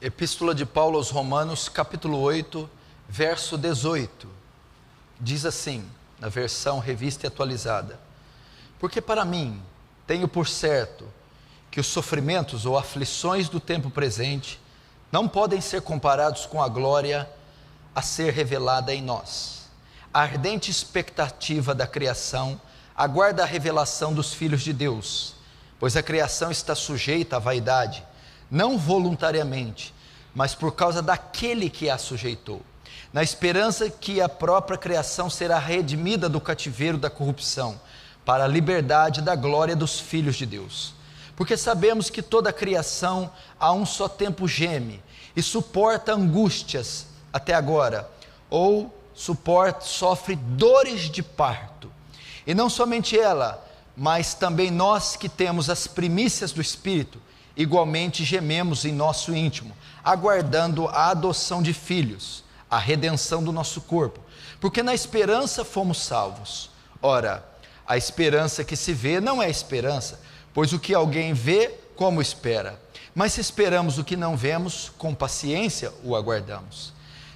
Epístola de Paulo aos Romanos, capítulo 8, verso 18. Diz assim, na versão revista e atualizada: porque para mim tenho por certo que os sofrimentos ou aflições do tempo presente não podem ser comparados com a glória a ser revelada em nós. A ardente expectativa da criação aguarda a revelação dos filhos de Deus, pois a criação está sujeita à vaidade, não voluntariamente, mas por causa daquele que a sujeitou, na esperança que a própria criação será redimida do cativeiro da corrupção, para a liberdade da glória dos filhos de Deus. Porque sabemos que toda a criação a um só tempo geme e suporta angústias até agora, ou sofre dores de parto. E não somente ela, mas também nós que temos as primícias do Espírito, igualmente gememos em nosso íntimo, aguardando a adoção de filhos, a redenção do nosso corpo, porque na esperança fomos salvos. Ora, a esperança que se vê não é esperança, pois o que alguém vê, como espera? Mas se esperamos o que não vemos, com paciência o aguardamos.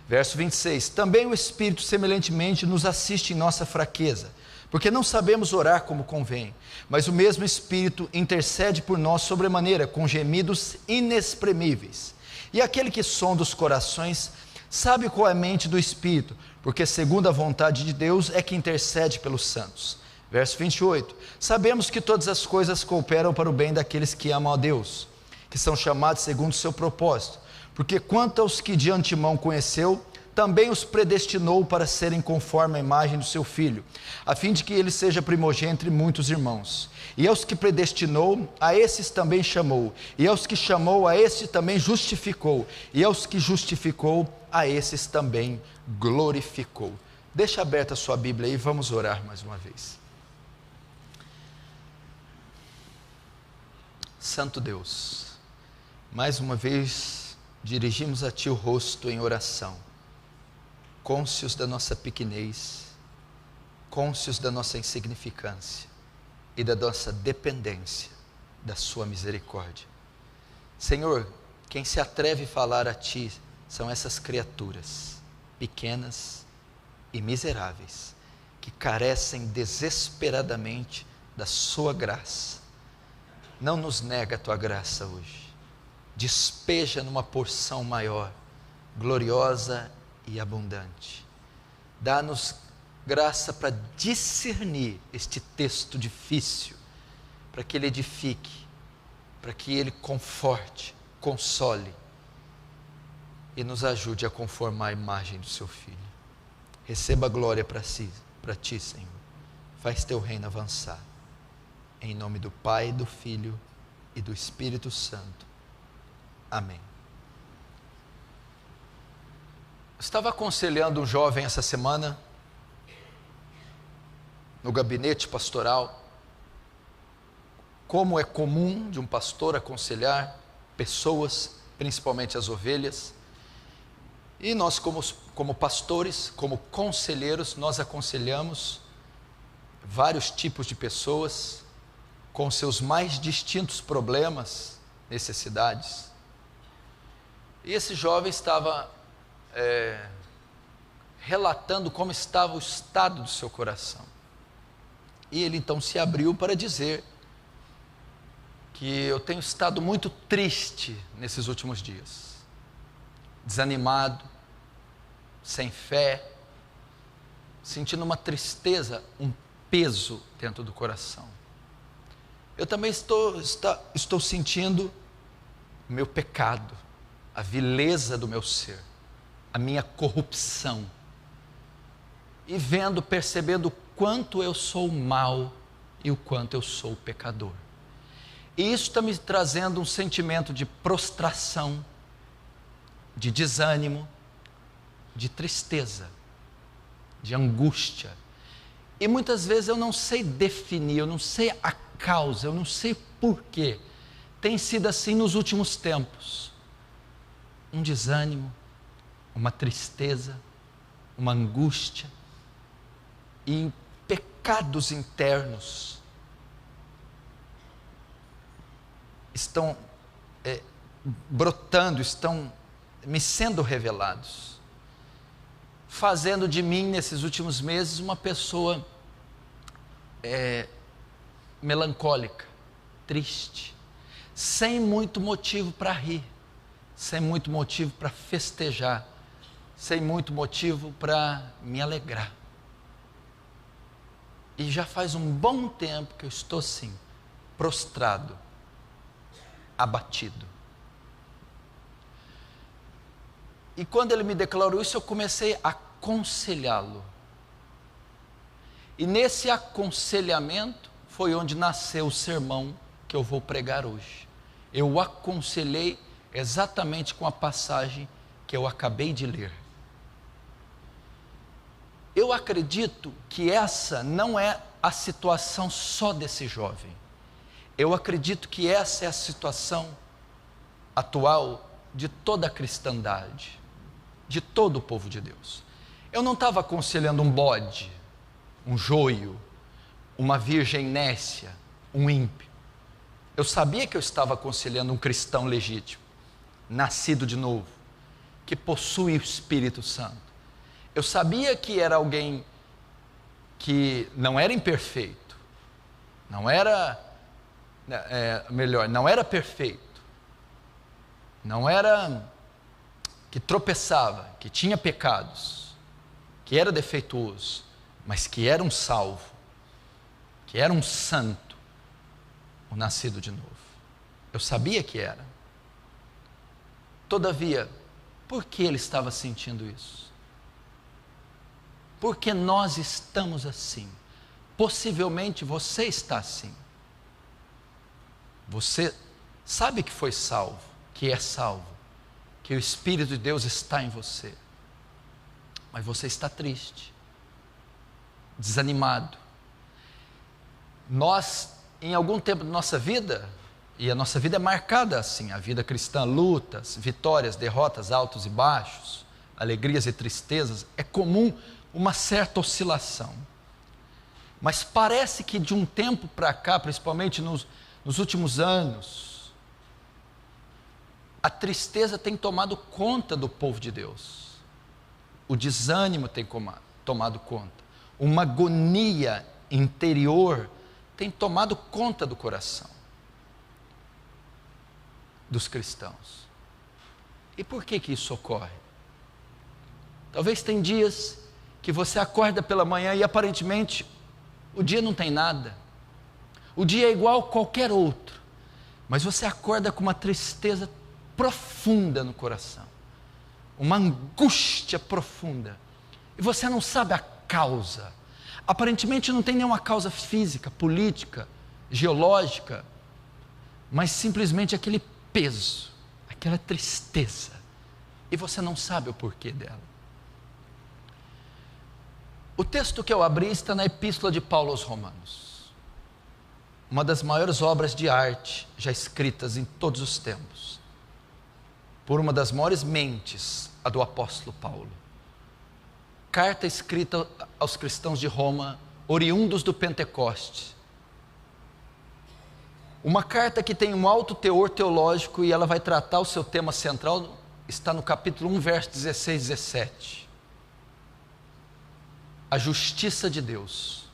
Verso 26, também o Espírito semelhantemente nos assiste em nossa fraqueza, porque não sabemos orar como convém, mas o mesmo Espírito intercede por nós sobremaneira, com gemidos inexprimíveis. E aquele que sonda os corações sabe qual é a mente do Espírito, porque segundo a vontade de Deus é que intercede pelos santos. Verso 28, sabemos que todas as coisas cooperam para o bem daqueles que amam a Deus, que são chamados segundo o seu propósito, porque quanto aos que de antemão conheceu, também os predestinou para serem conforme a imagem do seu Filho, a fim de que ele seja primogênito entre muitos irmãos. E aos que predestinou, a esses também chamou, e aos que chamou, a esses também justificou, e aos que justificou, a esses também glorificou. Deixa aberta a sua Bíblia aí, vamos orar mais uma vez. Santo Deus, mais uma vez dirigimos a Ti o rosto em oração, cônscios da nossa pequenez, cônscios da nossa insignificância e da nossa dependência da Sua misericórdia. Senhor, quem se atreve a falar a Ti são essas criaturas pequenas e miseráveis, que carecem desesperadamente da Sua graça. Não nos nega a Tua graça hoje, despeja numa porção maior, gloriosa e abundante. Dá-nos graça para discernir este texto difícil, para que ele edifique, para que ele conforte, console e nos ajude a conformar a imagem do Seu Filho. Receba a glória para Ti, Senhor. Faz Teu reino avançar. Em nome do Pai, do Filho e do Espírito Santo. Amém. Estava aconselhando um jovem essa semana, no gabinete pastoral, como é comum de um pastor aconselhar pessoas, principalmente as ovelhas, e nós como pastores, como conselheiros, nós aconselhamos vários tipos de pessoas, com seus mais distintos problemas, necessidades. E esse jovem estava relatando como estava o estado do seu coração. E ele então se abriu para dizer que eu tenho estado muito triste nesses últimos dias, desanimado, sem fé, sentindo uma tristeza, um peso dentro do coração. Eu também estou sentindo o meu pecado, a vileza do meu ser, a minha corrupção, e percebendo o quanto eu sou mau e o quanto eu sou pecador. E isso está me trazendo um sentimento de prostração, de desânimo, de tristeza, de angústia. E muitas vezes eu não sei definir, eu não sei a causa, eu não sei porquê. Tem sido assim nos últimos tempos. Um desânimo, uma tristeza, uma angústia e pecados internos estão brotando, estão me sendo revelados, fazendo de mim, nesses últimos meses, uma pessoa melancólica, triste, sem muito motivo para rir, sem muito motivo para festejar, sem muito motivo para me alegrar. E já faz um bom tempo que eu estou assim, prostrado, abatido. E quando ele me declarou isso, eu comecei a aconselhá-lo. E nesse aconselhamento foi onde nasceu o sermão que eu vou pregar hoje. Eu o aconselhei exatamente com a passagem que eu acabei de ler. Eu acredito que essa não é a situação só desse jovem. Eu acredito que essa é a situação atual de toda a cristandade, de todo o povo de Deus. Eu não estava aconselhando um bode, um joio, uma virgem nécia, um ímpio. Eu sabia que eu estava aconselhando um cristão legítimo, nascido de novo, que possui o Espírito Santo. Eu sabia que era alguém que não era imperfeito, não era, não era perfeito, não era que tropeçava, que tinha pecados, que era defeituoso, mas que era um salvo, que era um santo, o nascido de novo. Eu sabia que era. Todavia, por que ele estava sentindo isso? Porque nós estamos assim. Possivelmente você está assim. Você sabe que foi salvo, que é salvo, que o Espírito de Deus está em você. Mas você está triste, desanimado. Nós, em algum tempo da nossa vida, e a nossa vida é marcada assim, a vida cristã, lutas, vitórias, derrotas, altos e baixos, alegrias e tristezas, é comum uma certa oscilação. Mas parece que de um tempo para cá, principalmente nos últimos anos, a tristeza tem tomado conta do povo de Deus. O desânimo tem tomado conta. Uma agonia interior tem tomado conta do coração dos cristãos. E por que isso ocorre? Talvez tem dias que você acorda pela manhã e aparentemente o dia não tem nada. O dia é igual a qualquer outro, mas você acorda com uma tristeza profunda no coração, uma angústia profunda, e você não sabe a causa. Aparentemente não tem nenhuma causa física, política, geológica, mas simplesmente aquele peso, aquela tristeza, e você não sabe o porquê dela. O texto que eu abri está na Epístola de Paulo aos Romanos, uma das maiores obras de arte já escritas em todos os tempos, por uma das maiores mentes, a do apóstolo Paulo. Carta escrita aos cristãos de Roma, oriundos do Pentecoste. Uma carta que tem um alto teor teológico e ela vai tratar o seu tema central, está no capítulo 1, verso 16 e 17. A justiça de Deus.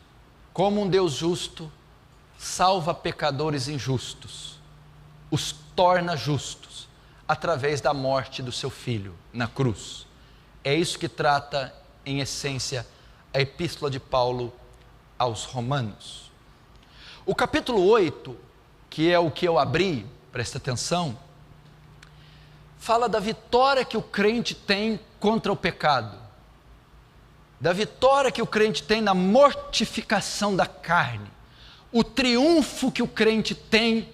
Como um Deus justo salva pecadores injustos, os torna justos, através da morte do seu Filho na cruz. É isso que trata, em essência, a Epístola de Paulo aos Romanos. O capítulo 8, que é o que eu abri, presta atenção, fala da vitória que o crente tem contra o pecado, da vitória que o crente tem na mortificação da carne, o triunfo que o crente tem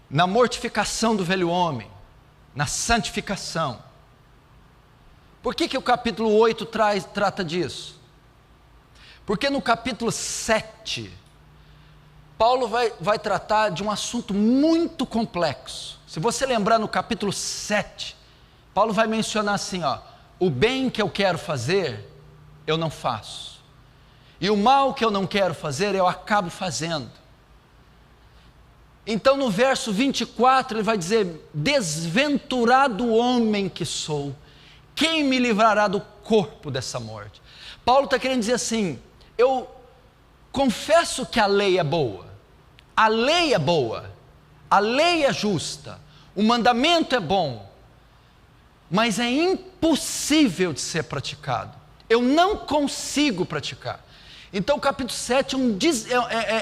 na mortificação do velho homem, na santificação. Por que o capítulo 8 trata disso? Porque no capítulo 7, Paulo vai tratar de um assunto muito complexo. Se você lembrar no capítulo 7, Paulo vai mencionar assim, o bem que eu quero fazer, eu não faço. E o mal que eu não quero fazer, eu acabo fazendo. Então no verso 24 ele vai dizer: desventurado homem que sou, quem me livrará do corpo dessa morte? Paulo está querendo dizer assim: eu confesso que a lei é boa, a lei é boa, a lei é justa, o mandamento é bom, mas é impossível de ser praticado, eu não consigo praticar. Então o capítulo 7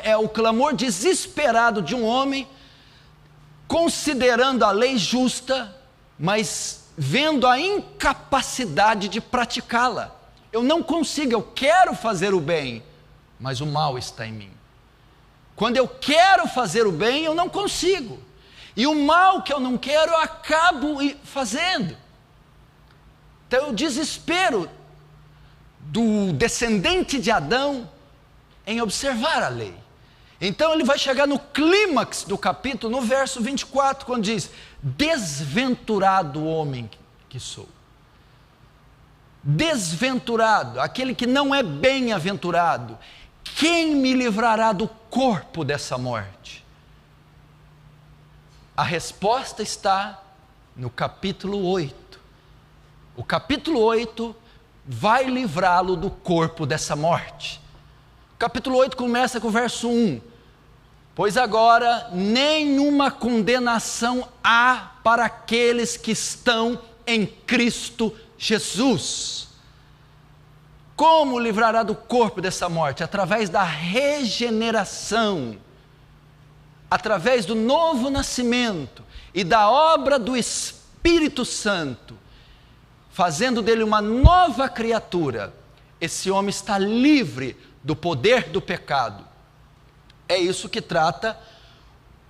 é o clamor desesperado de um homem, considerando a lei justa, mas vendo a incapacidade de praticá-la. Eu não consigo, eu quero fazer o bem, mas o mal está em mim. Quando eu quero fazer o bem, eu não consigo. E o mal que eu não quero, eu acabo fazendo. Então o desespero do descendente de Adão em observar a lei. Então ele vai chegar no clímax do capítulo, no verso 24, quando diz: desventurado homem que sou. Desventurado, aquele que não é bem-aventurado, quem me livrará do corpo dessa morte? A resposta está no capítulo 8. O capítulo 8 vai livrá-lo do corpo dessa morte. O capítulo 8 começa com o verso 1. Pois agora nenhuma condenação há para aqueles que estão em Cristo Jesus. Como livrará do corpo dessa morte? Através da regeneração, através do novo nascimento e da obra do Espírito Santo, fazendo dele uma nova criatura. Esse homem está livre do poder do pecado. É isso que trata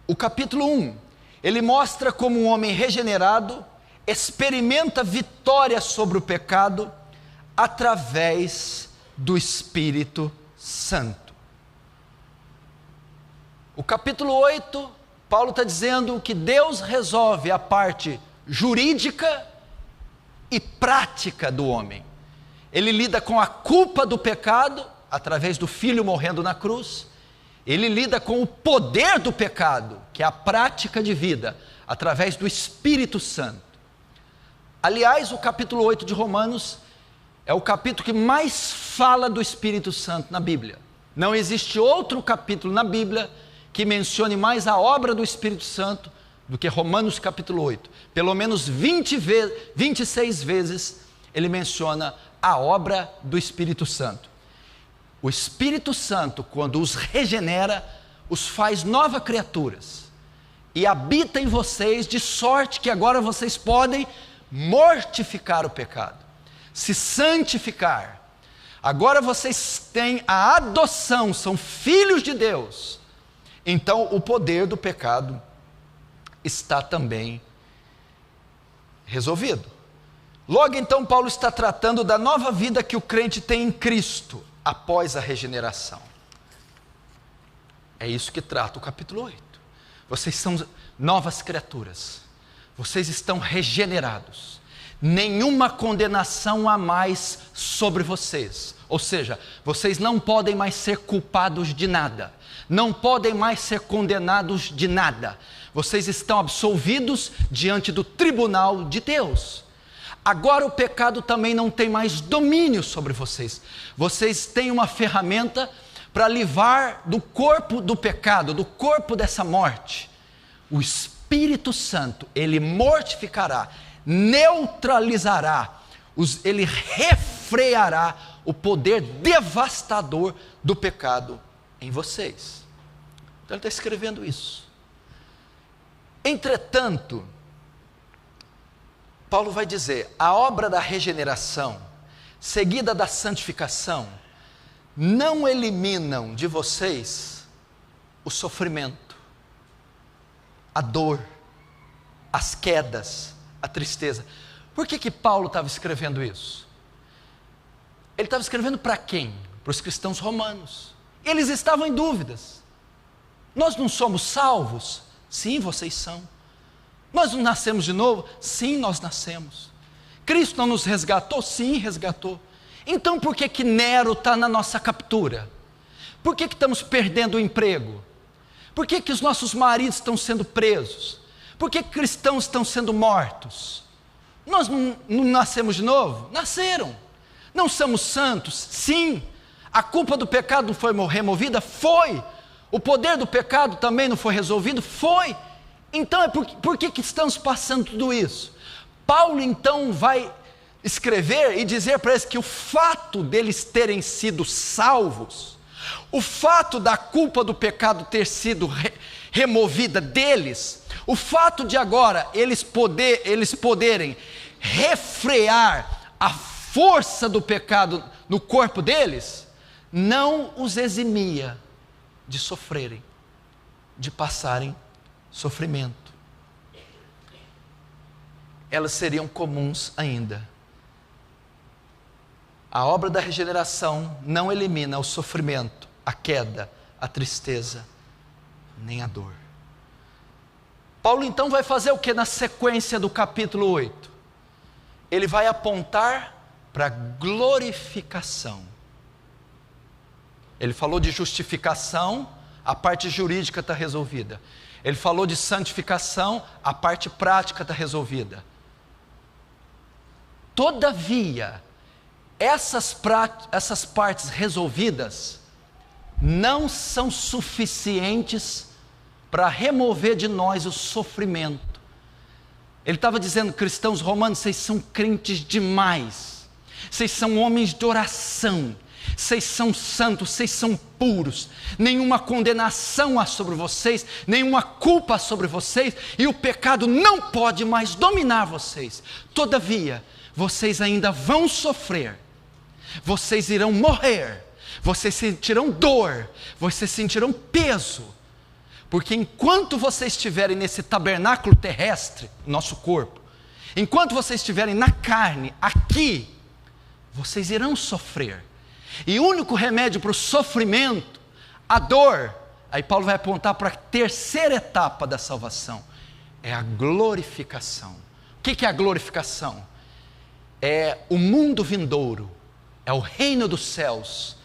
o capítulo 1. Ele mostra como um homem regenerado experimenta vitória sobre o pecado através do Espírito Santo. O capítulo 8, Paulo está dizendo que Deus resolve a parte jurídica e prática do homem. Ele lida com a culpa do pecado através do Filho morrendo na cruz. Ele lida com o poder do pecado, que é a prática de vida, através do Espírito Santo. Aliás, o capítulo 8 de Romanos é o capítulo que mais fala do Espírito Santo na Bíblia. Não existe outro capítulo na Bíblia que mencione mais a obra do Espírito Santo do que Romanos capítulo 8. Pelo menos 26 vezes ele menciona a obra do Espírito Santo. O Espírito Santo, quando os regenera, os faz novas criaturas e habita em vocês, de sorte que agora vocês podem mortificar o pecado, se santificar. Agora vocês têm a adoção, são filhos de Deus. Então o poder do pecado está também resolvido. Logo então Paulo está tratando da nova vida que o crente tem em Cristo após a regeneração. É isso que trata o capítulo 8. Vocês são novas criaturas, vocês estão regenerados, nenhuma condenação há mais sobre vocês, ou seja, vocês não podem mais ser culpados de nada, não podem mais ser condenados de nada, vocês estão absolvidos diante do tribunal de Deus. Agora o pecado também não tem mais domínio sobre vocês, vocês têm uma ferramenta para livrar do corpo do pecado, do corpo dessa morte. O Espírito Santo, ele mortificará, neutralizará, ele refreará o poder devastador do pecado em vocês. Então ele está escrevendo isso. Entretanto, Paulo vai dizer, a obra da regeneração, seguida da santificação, não eliminam de vocês o sofrimento, a dor, as quedas, a tristeza. Por que Paulo estava escrevendo isso? Ele estava escrevendo para quem? Para os cristãos romanos. Eles estavam em dúvidas. Nós não somos salvos? Sim, vocês são. Nós não nascemos de novo? Sim, nós nascemos. Cristo não nos resgatou? Sim, resgatou. Então por que Nero está na nossa captura? Por que estamos perdendo o emprego? Por que que os nossos maridos estão sendo presos? Por que cristãos estão sendo mortos? Nós não nascemos de novo? Nasceram. Não somos santos? Sim. A culpa do pecado não foi removida? Foi. O poder do pecado também não foi resolvido? Foi. Então, por que estamos passando tudo isso? Paulo então vai escrever e dizer para eles que o fato deles terem sido salvos, o fato da culpa do pecado ter sido removida deles, o fato de agora eles poderem refrear a força do pecado no corpo deles, não os eximia de sofrerem, de passarem sofrimento. Elas seriam comuns ainda. A obra da regeneração não elimina o sofrimento, a queda, a tristeza, nem a dor. Paulo então vai fazer o que na sequência do capítulo 8? Ele vai apontar para a glorificação. Ele falou de justificação, a parte jurídica está resolvida. Ele falou de santificação, a parte prática está resolvida. Todavia, essas partes resolvidas não são suficientes para remover de nós o sofrimento. Ele estava dizendo, cristãos romanos, vocês são crentes demais, vocês são homens de oração, vocês são santos, vocês são puros, nenhuma condenação há sobre vocês, nenhuma culpa há sobre vocês, e o pecado não pode mais dominar vocês. Todavia, vocês ainda vão sofrer, vocês irão morrer, vocês sentirão dor, vocês sentirão peso, porque enquanto vocês estiverem nesse tabernáculo terrestre, nosso corpo, enquanto vocês estiverem na carne, aqui, vocês irão sofrer. E o único remédio para o sofrimento, a dor, aí Paulo vai apontar para a terceira etapa da salvação, é a glorificação. O que é a glorificação? É o mundo vindouro, é o reino dos céus,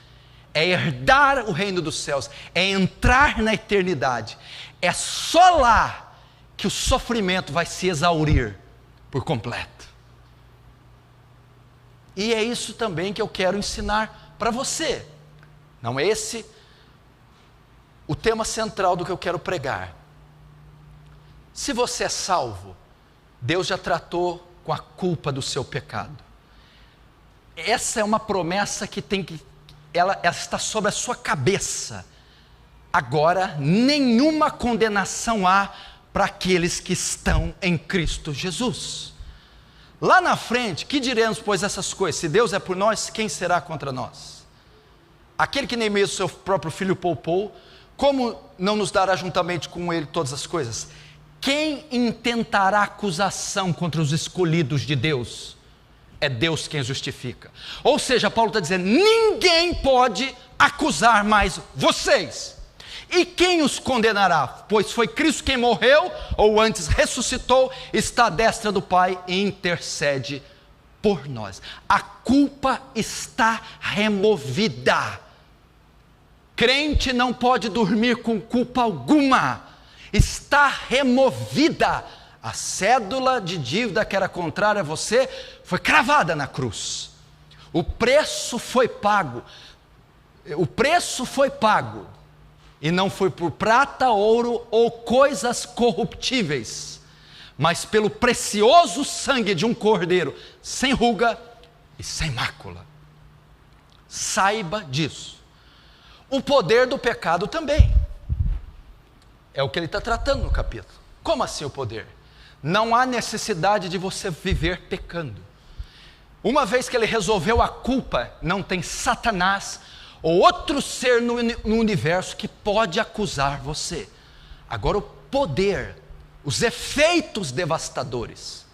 é herdar o reino dos céus, é entrar na eternidade. É só lá que o sofrimento vai se exaurir por completo. E é isso também que eu quero ensinar para você. Não é esse o tema central do que eu quero pregar. Se você é salvo, Deus já tratou com a culpa do seu pecado. Essa é uma promessa que ela está sobre a sua cabeça. Agora, nenhuma condenação há para aqueles que estão em Cristo Jesus. Lá na frente, que diremos, pois, essas coisas? Se Deus é por nós, quem será contra nós? Aquele que nem mesmo seu próprio filho poupou, como não nos dará juntamente com ele todas as coisas? Quem intentará acusação contra os escolhidos de Deus? É Deus quem justifica. Ou seja, Paulo está dizendo, ninguém pode acusar mais vocês. E quem os condenará? Pois foi Cristo quem morreu, ou antes ressuscitou, está à destra do Pai e intercede por nós. A culpa está removida. Crente não pode dormir com culpa alguma. Está removida. A cédula de dívida que era contrária a você foi cravada na cruz. O preço foi pago. O preço foi pago. E não foi por prata, ouro ou coisas corruptíveis, mas pelo precioso sangue de um cordeiro, sem ruga e sem mácula. Saiba disso. O poder do pecado também. É o que ele está tratando no capítulo. Como assim o poder? Não há necessidade de você viver pecando. Uma vez que ele resolveu a culpa, não tem Satanás ou outro ser no universo que pode acusar você. Agora o poder, os efeitos devastadores,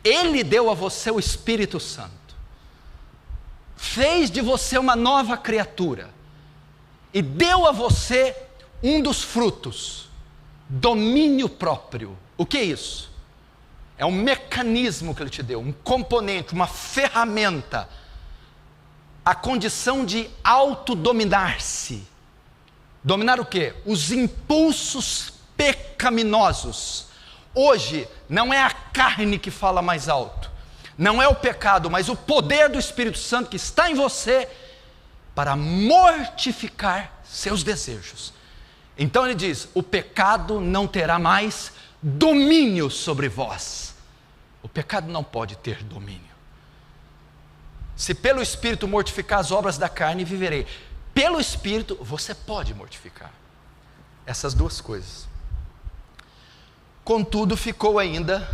ele deu a você o Espírito Santo, fez de você uma nova criatura, e deu a você um dos frutos, domínio próprio. O que é isso? É um mecanismo que ele te deu, um componente, uma ferramenta, a condição de autodominar-se. Dominar o quê? Os impulsos pecaminosos. Hoje não é a carne que fala mais alto, não é o pecado, mas o poder do Espírito Santo que está em você para mortificar seus desejos. Então ele diz: o pecado não terá mais domínio sobre vós. O pecado não pode ter domínio. Se pelo Espírito mortificar as obras da carne, viverei. Pelo Espírito você pode mortificar essas duas coisas. Contudo, ficou ainda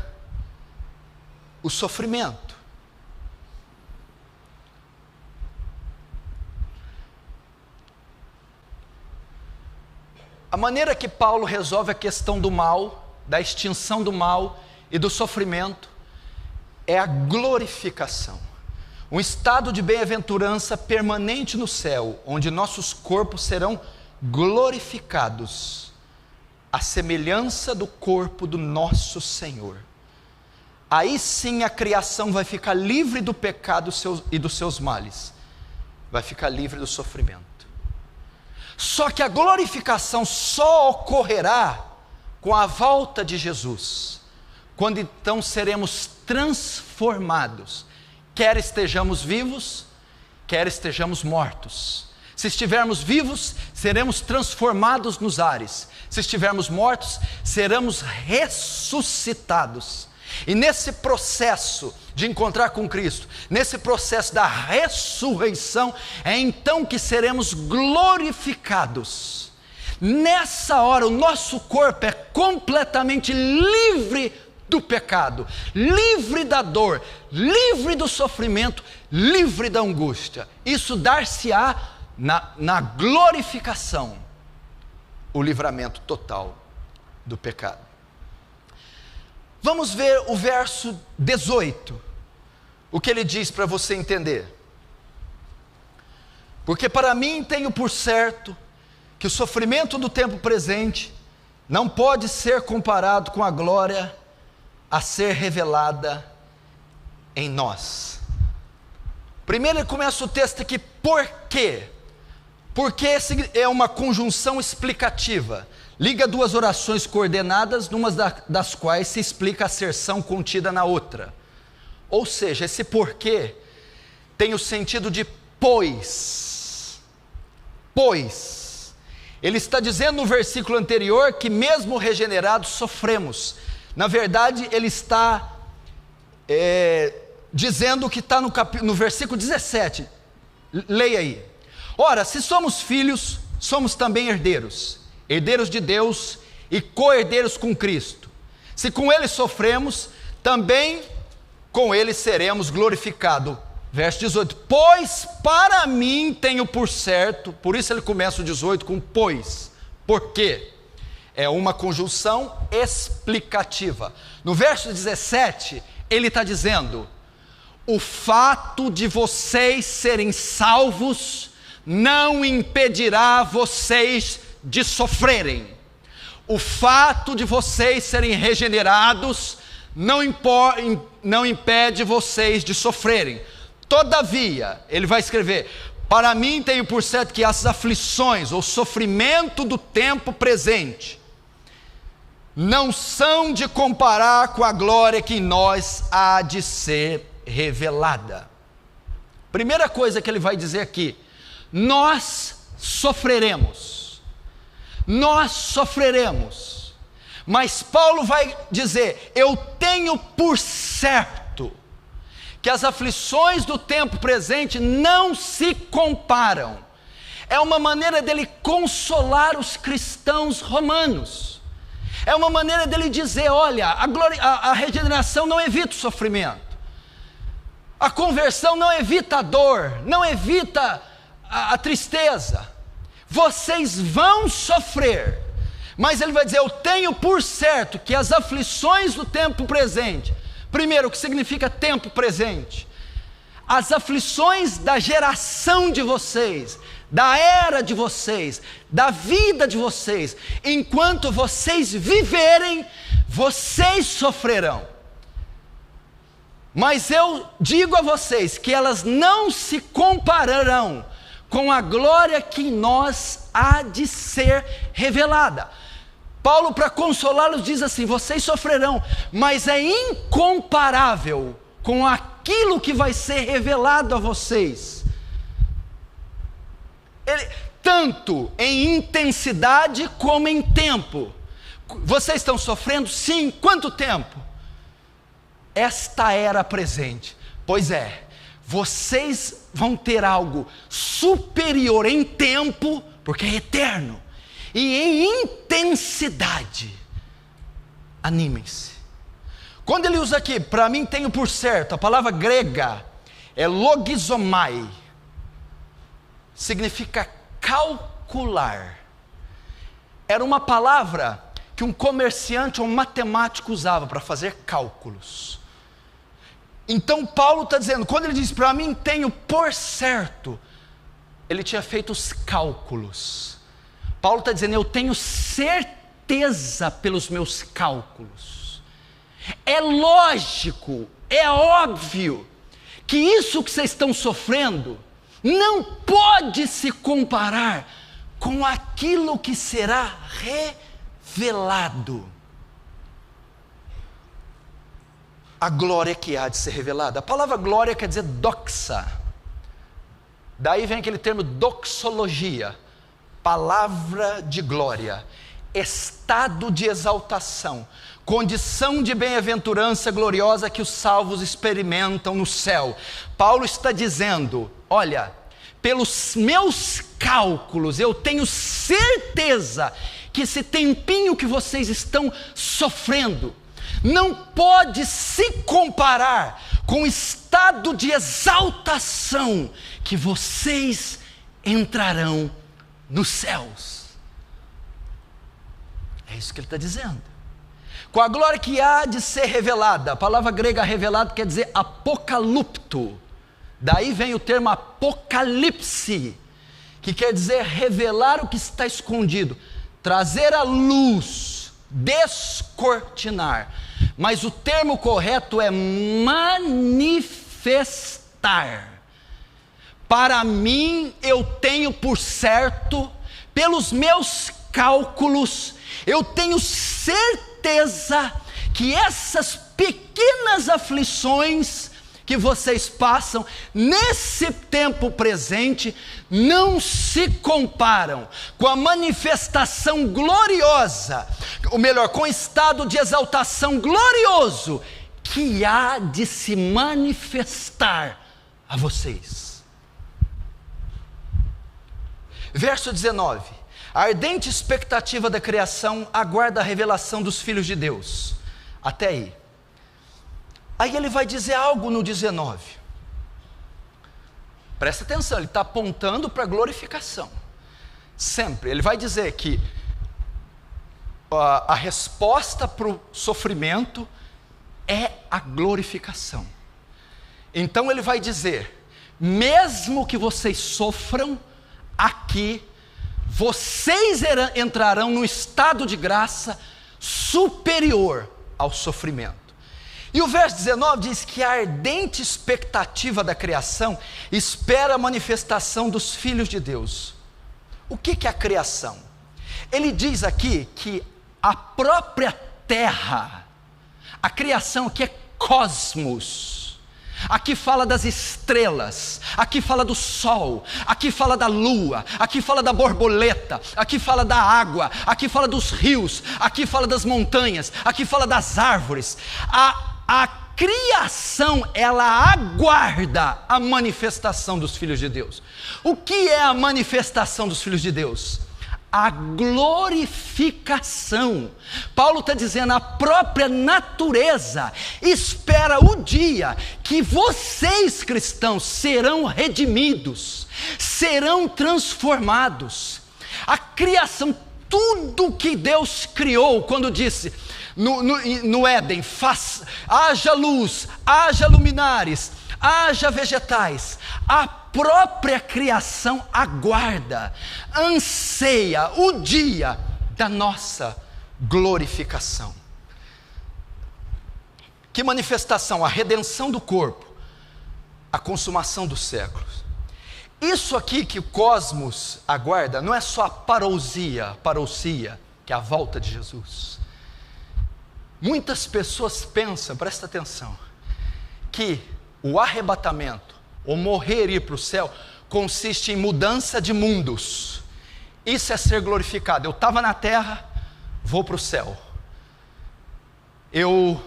o sofrimento. A maneira que Paulo resolve a questão do mal, da extinção do mal e do sofrimento, é a glorificação. Um estado de bem-aventurança permanente no céu, onde nossos corpos serão glorificados, à semelhança do corpo do nosso Senhor. Aí sim a criação vai ficar livre do pecado e dos seus males, vai ficar livre do sofrimento. Só que a glorificação só ocorrerá com a volta de Jesus, quando então seremos transformados, quer estejamos vivos, quer estejamos mortos. Se estivermos vivos, seremos transformados nos ares. Se estivermos mortos, seremos ressuscitados. E nesse processo de encontrar com Cristo, nesse processo da ressurreição, é então que seremos glorificados. Nessa hora, o nosso corpo é completamente livre do pecado, livre da dor, livre do sofrimento, livre da angústia. Isso dar-se-á na glorificação, o livramento total do pecado. Vamos ver o verso 18, o que ele diz para você entender. Porque para mim tenho por certo que o sofrimento do tempo presente não pode ser comparado com a glória a ser revelada em nós. Primeiro ele começa o texto aqui, por quê? Porque é uma conjunção explicativa, liga duas orações coordenadas, numa das quais se explica a asserção contida na outra. Ou seja, esse porquê tem o sentido de pois. Ele está dizendo no versículo anterior que mesmo regenerados sofremos. Na verdade, ele está dizendo o que está no versículo 17. Leia aí. Ora, se somos filhos, somos também herdeiros, herdeiros de Deus e co-herdeiros com Cristo. Se com ele sofremos, também com ele seremos glorificados. Verso 18, pois para mim tenho por certo, por isso ele começa o 18 com pois. Por quê? É uma conjunção explicativa. No verso 17, ele está dizendo: o fato de vocês serem salvos não impedirá vocês de sofrerem. O fato de vocês serem regenerados não impede vocês de sofrerem. Todavia, ele vai escrever: para mim tenho por certo que as aflições ou sofrimento do tempo presente não são de comparar com a glória que em nós há de ser revelada. Primeira coisa que ele vai dizer aqui: nós sofreremos, mas Paulo vai dizer: eu tenho por certo que as aflições do tempo presente não se comparam. É uma maneira dele consolar os cristãos romanos, é uma maneira dele dizer: olha, a regeneração não evita o sofrimento, a conversão não evita a dor, não evita a tristeza, vocês vão sofrer, mas ele vai dizer: eu tenho por certo que as aflições do tempo presente, primeiro, o que significa tempo presente? As aflições da geração de vocês, da era de vocês, da vida de vocês, enquanto vocês viverem, vocês sofrerão. Mas eu digo a vocês que elas não se compararão com a glória que em nós há de ser revelada. Paulo, para consolá-los, diz assim: vocês sofrerão, mas é incomparável com aquilo que vai ser revelado a vocês. Tanto em intensidade como em tempo. Vocês estão sofrendo? Sim. Quanto tempo? Esta era presente. Pois é, vocês vão ter algo superior em tempo, porque é eterno, e em intensidade. Animem-se. Quando ele usa aqui, para mim tenho por certo, a palavra grega é logizomai, significa calcular. Era uma palavra que um comerciante ou um matemático usava para fazer cálculos. Então Paulo está dizendo, quando ele diz para mim tenho por certo, ele tinha feito os cálculos. Paulo está dizendo, eu tenho certeza pelos meus cálculos. É lógico, é óbvio, que isso que vocês estão sofrendo não pode se comparar com aquilo que será revelado. A glória que há de ser revelada. A palavra glória quer dizer doxa. Daí vem aquele termo doxologia, palavra de glória, estado de exaltação, condição de bem-aventurança gloriosa que os salvos experimentam no céu. Paulo está dizendo, olha, pelos meus cálculos, eu tenho certeza que esse tempinho que vocês estão sofrendo não pode se comparar com o estado de exaltação que vocês entrarão nos céus. É isso que ele está dizendo. Com a glória que há de ser revelada, a palavra grega revelado quer dizer apocalipto. Daí vem o termo apocalipse, que quer dizer revelar o que está escondido, trazer à luz, descortinar. Mas o termo correto é manifestar. Para mim, eu tenho por certo, pelos meus cálculos, eu tenho certeza que essas pequenas aflições que vocês passam nesse tempo presente não se comparam com a manifestação gloriosa, ou melhor, com o estado de exaltação glorioso que há de se manifestar a vocês. Verso 19: a ardente expectativa da criação aguarda a revelação dos filhos de Deus. Até aí. Aí ele vai dizer algo no 19. Presta atenção, ele está apontando para a glorificação. Sempre, ele vai dizer que a resposta para o sofrimento é a glorificação. Então ele vai dizer, mesmo que vocês sofram aqui, vocês entrarão num estado de graça superior ao sofrimento. E o verso 19 diz que a ardente expectativa da criação espera a manifestação dos filhos de Deus. O que é a criação? Ele diz aqui que a própria terra, a criação aqui é cosmos. Aqui fala das estrelas, aqui fala do sol, aqui fala da lua, aqui fala da borboleta, aqui fala da água, aqui fala dos rios, aqui fala das montanhas, aqui fala das árvores. A criação, ela aguarda a manifestação dos filhos de Deus. O que é a manifestação dos filhos de Deus? A glorificação. Paulo está dizendo, a própria natureza espera o dia que vocês, cristãos, serão redimidos, serão transformados. A criação, tudo que Deus criou, quando disse no Éden, haja luz, haja luminares, haja vegetais, a própria criação aguarda, anseia o dia da nossa glorificação. Que manifestação? A redenção do corpo, a consumação dos séculos. Isso aqui que o cosmos aguarda não é só a parousia, que é a volta de Jesus. Muitas pessoas pensam, presta atenção, que o arrebatamento, ou morrer e ir para o céu, consiste em mudança de mundos. Isso é ser glorificado. Eu estava na terra, vou para o céu. Eu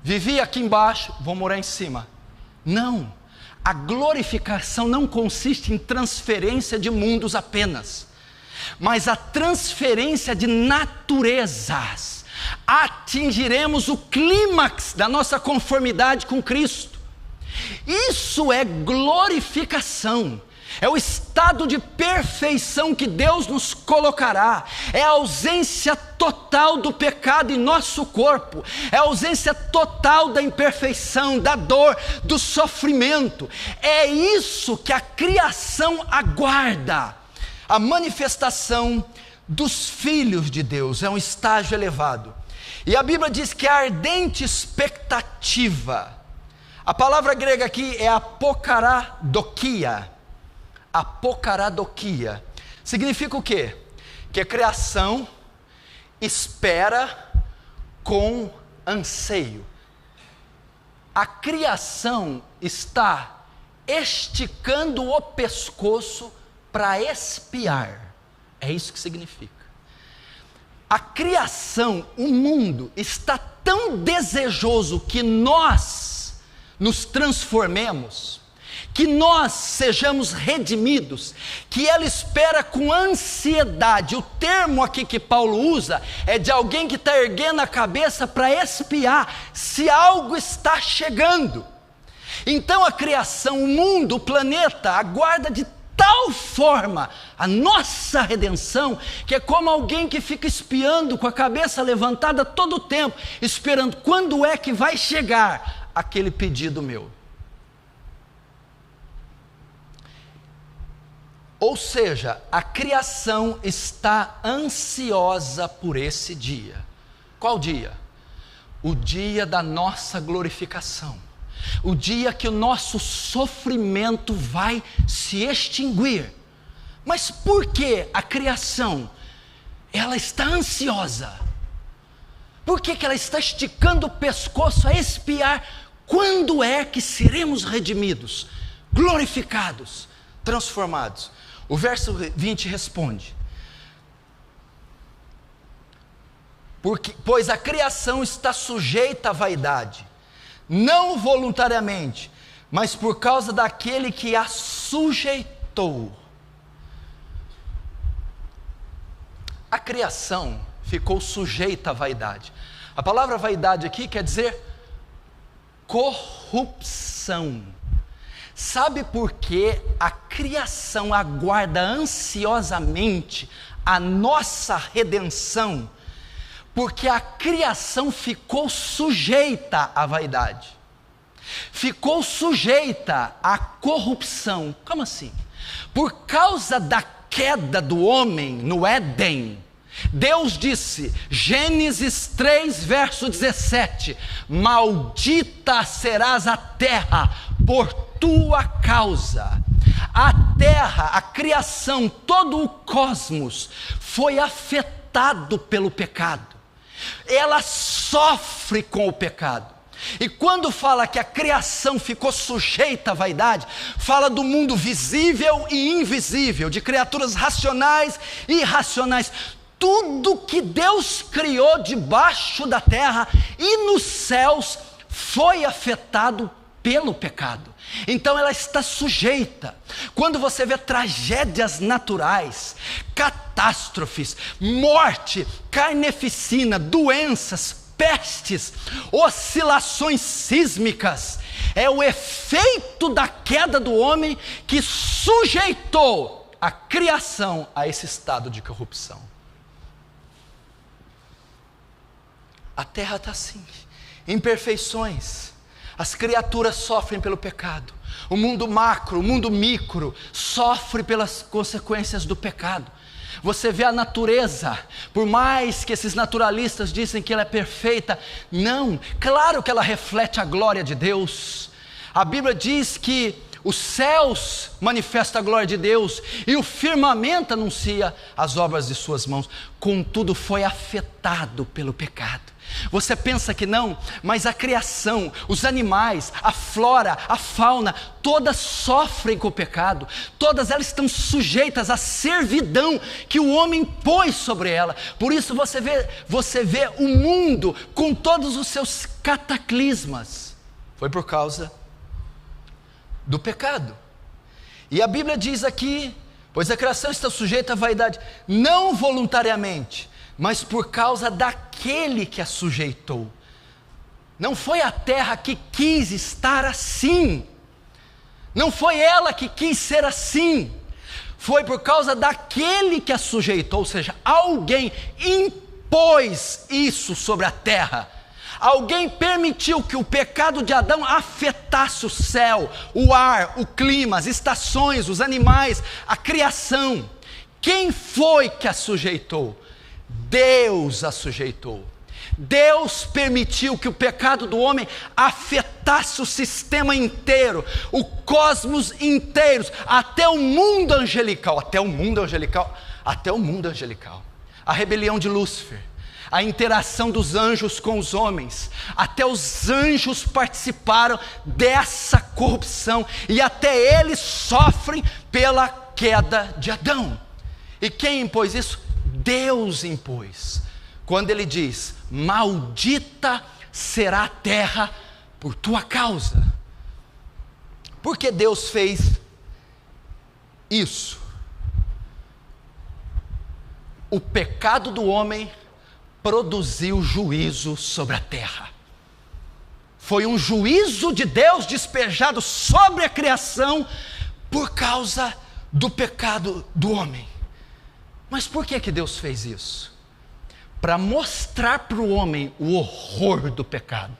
vivi aqui embaixo, vou morar em cima. Não, a glorificação não consiste em transferência de mundos apenas, mas a transferência de naturezas. Atingiremos o clímax da nossa conformidade com Cristo. Isso é glorificação. É o estado de perfeição que Deus nos colocará. É a ausência total do pecado em nosso corpo. É a ausência total da imperfeição, da dor, do sofrimento. É isso que a criação aguarda. A manifestação dos filhos de Deus é um estágio elevado. E a Bíblia diz que a ardente expectativa. A palavra grega aqui é apokaradokia. Apokaradokia significa o quê? Que a criação espera com anseio. A criação está esticando o pescoço para espiar. É isso que significa. A criação, o mundo, está tão desejoso que nós nos transformemos, que nós sejamos redimidos, que ela espera com ansiedade. O termo aqui que Paulo usa é de alguém que está erguendo a cabeça para espiar se algo está chegando. Então a criação, o mundo, o planeta, aguarda de tal forma a nossa redenção, que é como alguém que fica espiando com a cabeça levantada todo o tempo, esperando quando é que vai chegar aquele pedido meu. Ou seja, a criação está ansiosa por esse dia. Qual dia? O dia da nossa glorificação. O dia que o nosso sofrimento vai se extinguir. Mas por que a criação, ela está ansiosa? Por que ela está esticando o pescoço a espiar quando é que seremos redimidos, glorificados, transformados? O verso 20 responde: pois a criação está sujeita à vaidade, não voluntariamente, mas por causa daquele que a sujeitou. A criação ficou sujeita à vaidade. A palavra vaidade aqui quer dizer corrupção. Sabe por que a criação aguarda ansiosamente a nossa redenção? Porque a criação ficou sujeita à vaidade, ficou sujeita à corrupção. Como assim? Por causa da queda do homem no Éden, Deus disse, Gênesis 3, verso 17: maldita serás a terra por tua causa. A terra, a criação, todo o cosmos foi afetado pelo pecado. Ela sofre com o pecado. E quando fala que a criação ficou sujeita à vaidade, fala do mundo visível e invisível, de criaturas racionais e irracionais. Tudo que Deus criou debaixo da terra e nos céus foi afetado pelo pecado. Então ela está sujeita. Quando você vê tragédias naturais, catástrofes, morte, carneficina, doenças, pestes, oscilações sísmicas, é o efeito da queda do homem que sujeitou a criação a esse estado de corrupção. A terra está assim, imperfeições. As criaturas sofrem pelo pecado. O mundo macro, o mundo micro sofre pelas consequências do pecado. Você vê a natureza, por mais que esses naturalistas dizem que ela é perfeita, não, claro que ela reflete a glória de Deus. A Bíblia diz que os céus manifestam a glória de Deus, e o firmamento anuncia as obras de suas mãos. Contudo, foi afetado pelo pecado. Você pensa que não, mas a criação, os animais, a flora, a fauna, todas sofrem com o pecado, todas elas estão sujeitas à servidão que o homem pôs sobre ela. Por isso você vê o mundo com todos os seus cataclismas. Foi por causa do pecado. E a Bíblia diz aqui: pois a criação está sujeita à vaidade, não voluntariamente, mas por causa daquele que a sujeitou. Não foi a terra que quis estar assim, não foi ela que quis ser assim, foi por causa daquele que a sujeitou. Ou seja, alguém impôs isso sobre a terra. Alguém permitiu que o pecado de Adão afetasse o céu, o ar, o clima, as estações, os animais, a criação. Quem foi que a sujeitou? Deus a sujeitou. Deus permitiu que o pecado do homem afetasse o sistema inteiro, o cosmos inteiro, até o mundo angelical, a rebelião de Lúcifer, a interação dos anjos com os homens, até os anjos participaram dessa corrupção, e até eles sofrem pela queda de Adão. E quem impôs isso? Deus impôs, quando ele diz: maldita será a terra por tua causa. Por que Deus fez isso? O pecado do homem produziu juízo sobre a terra. Foi um juízo de Deus despejado sobre a criação por causa do pecado do homem. Mas por que Deus fez isso? Para mostrar para o homem o horror do pecado,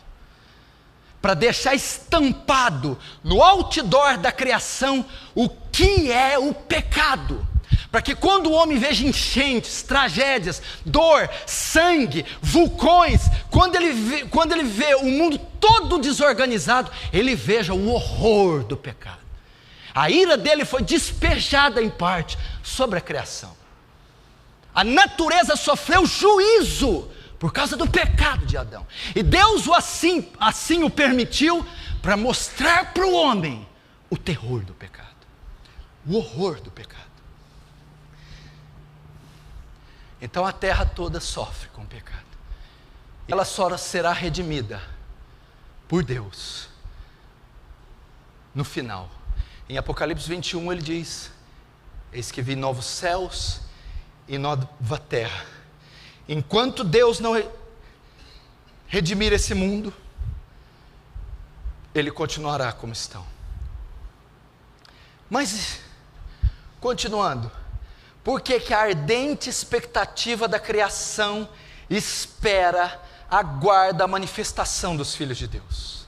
para deixar estampado no outdoor da criação o que é o pecado, para que quando o homem veja enchentes, tragédias, dor, sangue, vulcões, quando ele vê o mundo todo desorganizado, ele veja o horror do pecado. A ira dele foi despejada em parte sobre a criação. A natureza sofreu juízo por causa do pecado de Adão, e Deus assim o permitiu para mostrar para o homem o terror do pecado, o horror do pecado. Então a terra toda sofre com o pecado, e ela só será redimida por Deus no final. Em Apocalipse 21 ele diz: eis que vi novos céus e nova terra. Enquanto Deus não redimir esse mundo, ele continuará como estão. Mas, continuando, por que a ardente expectativa da criação aguarda a manifestação dos filhos de Deus?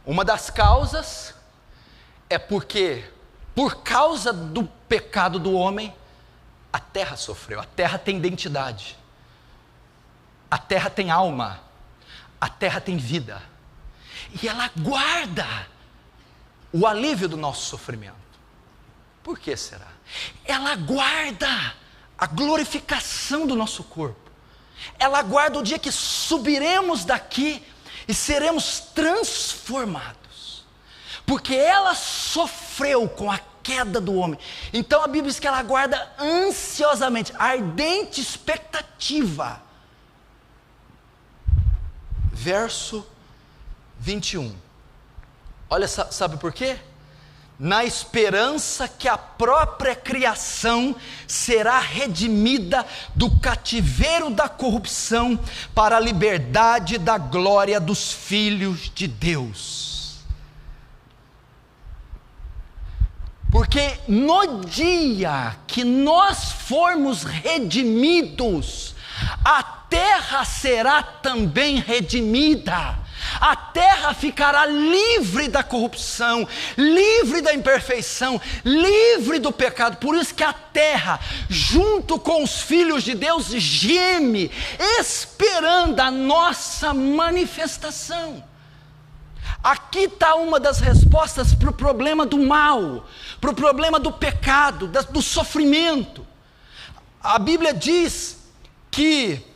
Uma das causas é porque, por causa do pecado do homem, a terra sofreu. A terra tem identidade, a terra tem alma, a terra tem vida, e ela aguarda o alívio do nosso sofrimento. Por que será? Ela aguarda a glorificação do nosso corpo, ela aguarda o dia que subiremos daqui e seremos transformados, porque ela sofreu com a queda do homem. Então a Bíblia diz que ela aguarda ansiosamente, ardente expectativa. Verso 21. Olha, sabe por quê? Na esperança que a própria criação será redimida do cativeiro da corrupção para a liberdade da glória dos filhos de Deus. Porque no dia que nós formos redimidos, a terra será também redimida. A terra ficará livre da corrupção, livre da imperfeição, livre do pecado. Por isso que a terra, junto com os filhos de Deus, geme, esperando a nossa manifestação. Aqui está uma das respostas para o problema do mal, para o problema do pecado, do sofrimento. A Bíblia diz que,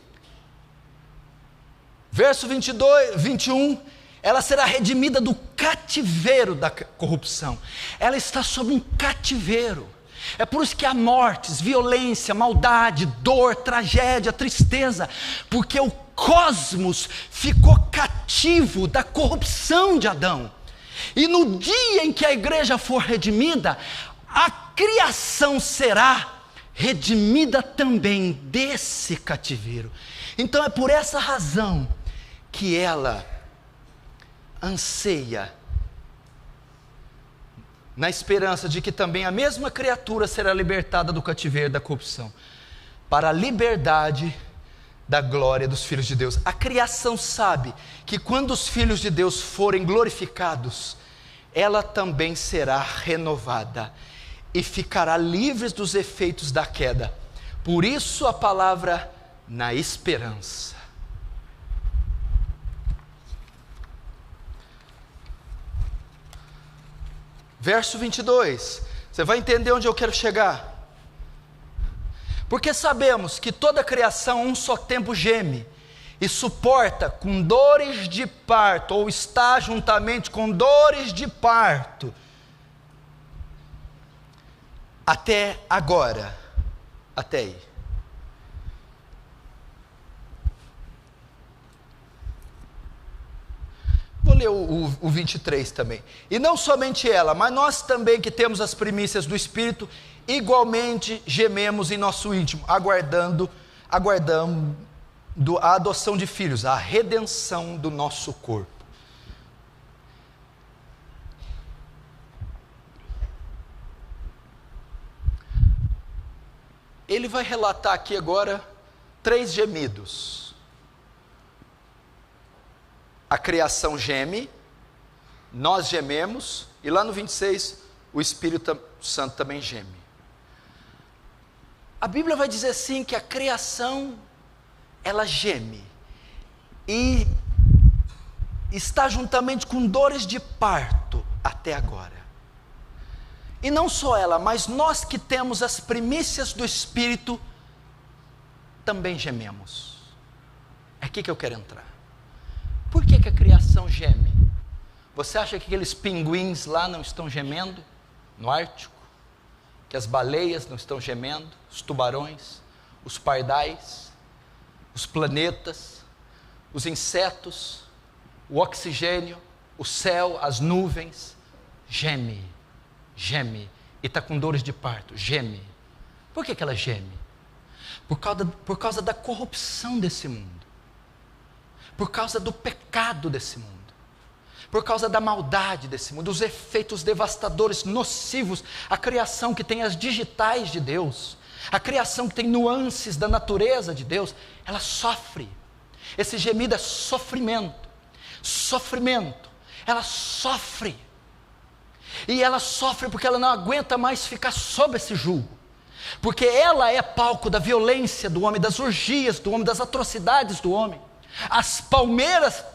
verso 22, 21, ela será redimida do cativeiro da corrupção. Ela está sob um cativeiro. É por isso que há mortes, violência, maldade, dor, tragédia, tristeza, porque o cosmos ficou cativo da corrupção de Adão. E no dia em que a igreja for redimida, a criação será redimida também desse cativeiro. Então é por essa razão que ela anseia, na esperança de que também a mesma criatura será libertada do cativeiro da corrupção, para a liberdade da glória dos filhos de Deus. A criação sabe que quando os filhos de Deus forem glorificados, ela também será renovada e ficará livre dos efeitos da queda. Por isso a palavra na esperança. Verso 22, você vai entender onde eu quero chegar. Porque sabemos que toda a criação a um só tempo geme e suporta com dores de parto, ou está juntamente com dores de parto, até agora, até aí. Vou ler o 23 também. E não somente ela, mas nós também que temos as primícias do Espírito, igualmente gememos em nosso íntimo, aguardando a adoção de filhos, a redenção do nosso corpo. Ele vai relatar aqui agora 3 gemidos. A criação geme, nós gememos, e lá no 26, o Espírito Santo também geme. A Bíblia vai dizer assim que a criação, ela geme, e está juntamente com dores de parto até agora. E não só ela, mas nós que temos as primícias do Espírito, também gememos. É aqui que eu quero entrar. Por que a criação geme? Você acha que aqueles pinguins lá não estão gemendo no Ártico? Que as baleias não estão gemendo? Os tubarões, os pardais, os planetas, os insetos, o oxigênio, o céu, as nuvens, geme, e está com dores de parto, geme. Por que ela geme? Por causa da corrupção desse mundo. Por causa do pecado desse mundo, por causa da maldade desse mundo, dos efeitos devastadores, nocivos, a criação que tem as digitais de Deus, a criação que tem nuances da natureza de Deus, ela sofre. Esse gemido é sofrimento, ela sofre, e ela sofre porque ela não aguenta mais ficar sob esse jugo, porque ela é palco da violência do homem, das orgias do homem, das atrocidades do homem. As palmeiras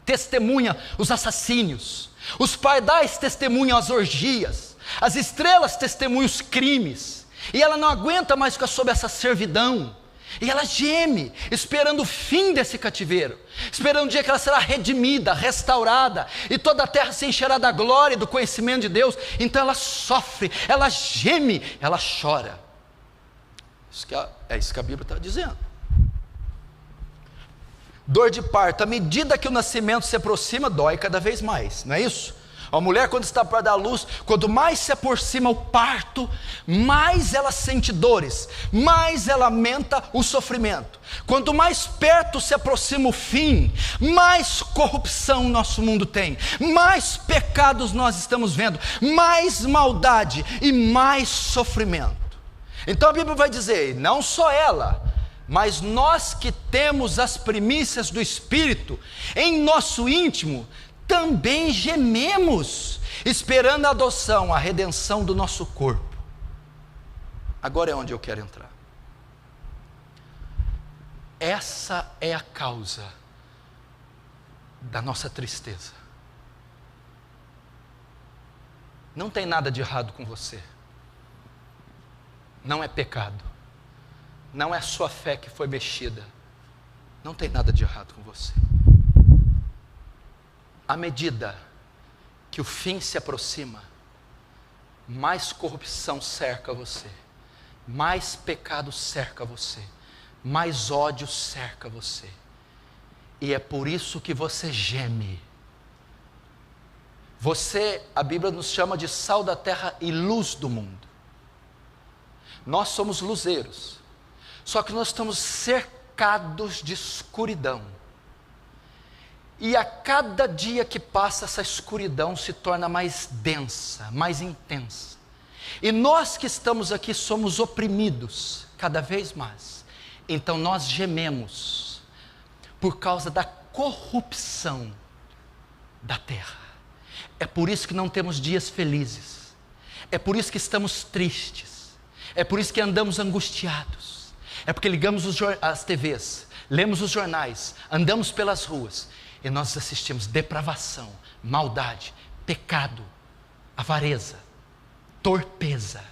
testemunham os assassínios, os pardais testemunham as orgias, as estrelas testemunham os crimes, e ela não aguenta mais ficar sob essa servidão, e ela geme, esperando o fim desse cativeiro, esperando o dia que ela será redimida, restaurada, e toda a terra se encherá da glória e do conhecimento de Deus. Então ela sofre, ela geme, ela chora. É isso que a Bíblia está dizendo. Dor de parto, à medida que o nascimento se aproxima, dói cada vez mais, não é isso? A mulher, quando está para dar luz, quanto mais se aproxima o parto, mais ela sente dores, mais ela lamenta o sofrimento. Quanto mais perto se aproxima o fim, mais corrupção nosso mundo tem, mais pecados nós estamos vendo, mais maldade e mais sofrimento. Então a Bíblia vai dizer, não só ela, mas nós que temos as primícias do Espírito, em nosso íntimo, também gememos, esperando a adoção, a redenção do nosso corpo. Agora é onde eu quero entrar. Essa é a causa da nossa tristeza. Não tem nada de errado com você. Não é pecado. Não é sua fé que foi mexida. Não tem nada de errado com você. À medida que o fim se aproxima, mais corrupção cerca você, mais pecado cerca você, mais ódio cerca você. E é por isso que você geme. Você, a Bíblia nos chama de sal da terra e luz do mundo. Nós somos luzeiros, só que nós estamos cercados de escuridão. E a cada dia que passa, essa escuridão se torna mais densa, mais intensa. E nós que estamos aqui somos oprimidos cada vez mais. Então nós gememos por causa da corrupção da terra. É por isso que não temos dias felizes. É por isso que estamos tristes. É por isso que andamos angustiados. É porque ligamos as TVs, lemos os jornais, andamos pelas ruas e nós assistimos depravação, maldade, pecado, avareza, torpeza,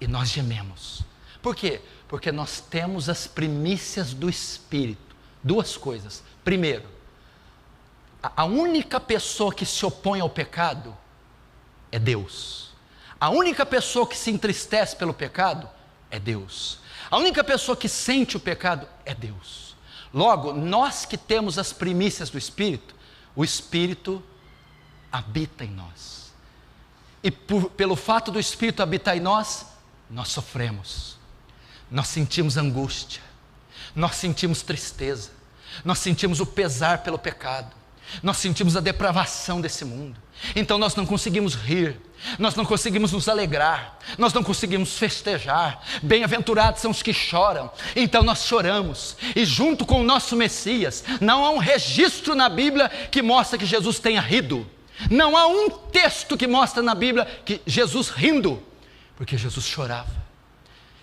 e nós gememos. Por quê? Porque nós temos as primícias do Espírito. Duas coisas. Primeiro, a única pessoa que se opõe ao pecado é Deus. A única pessoa que se entristece pelo pecado é Deus. A única pessoa que sente o pecado é Deus. Logo, nós que temos as primícias do Espírito, o Espírito habita em nós. E pelo fato do Espírito habitar em nós, nós sofremos. Nós sentimos angústia. Nós sentimos tristeza. Nós sentimos o pesar pelo pecado. Nós sentimos a depravação desse mundo. Então nós não conseguimos rir, nós não conseguimos nos alegrar, nós não conseguimos festejar. Bem-aventurados são os que choram. Então nós choramos, e junto com o nosso Messias, não há um registro na Bíblia que mostra que Jesus tenha rido. Não há um texto que mostra na Bíblia que Jesus rindo, porque Jesus chorava.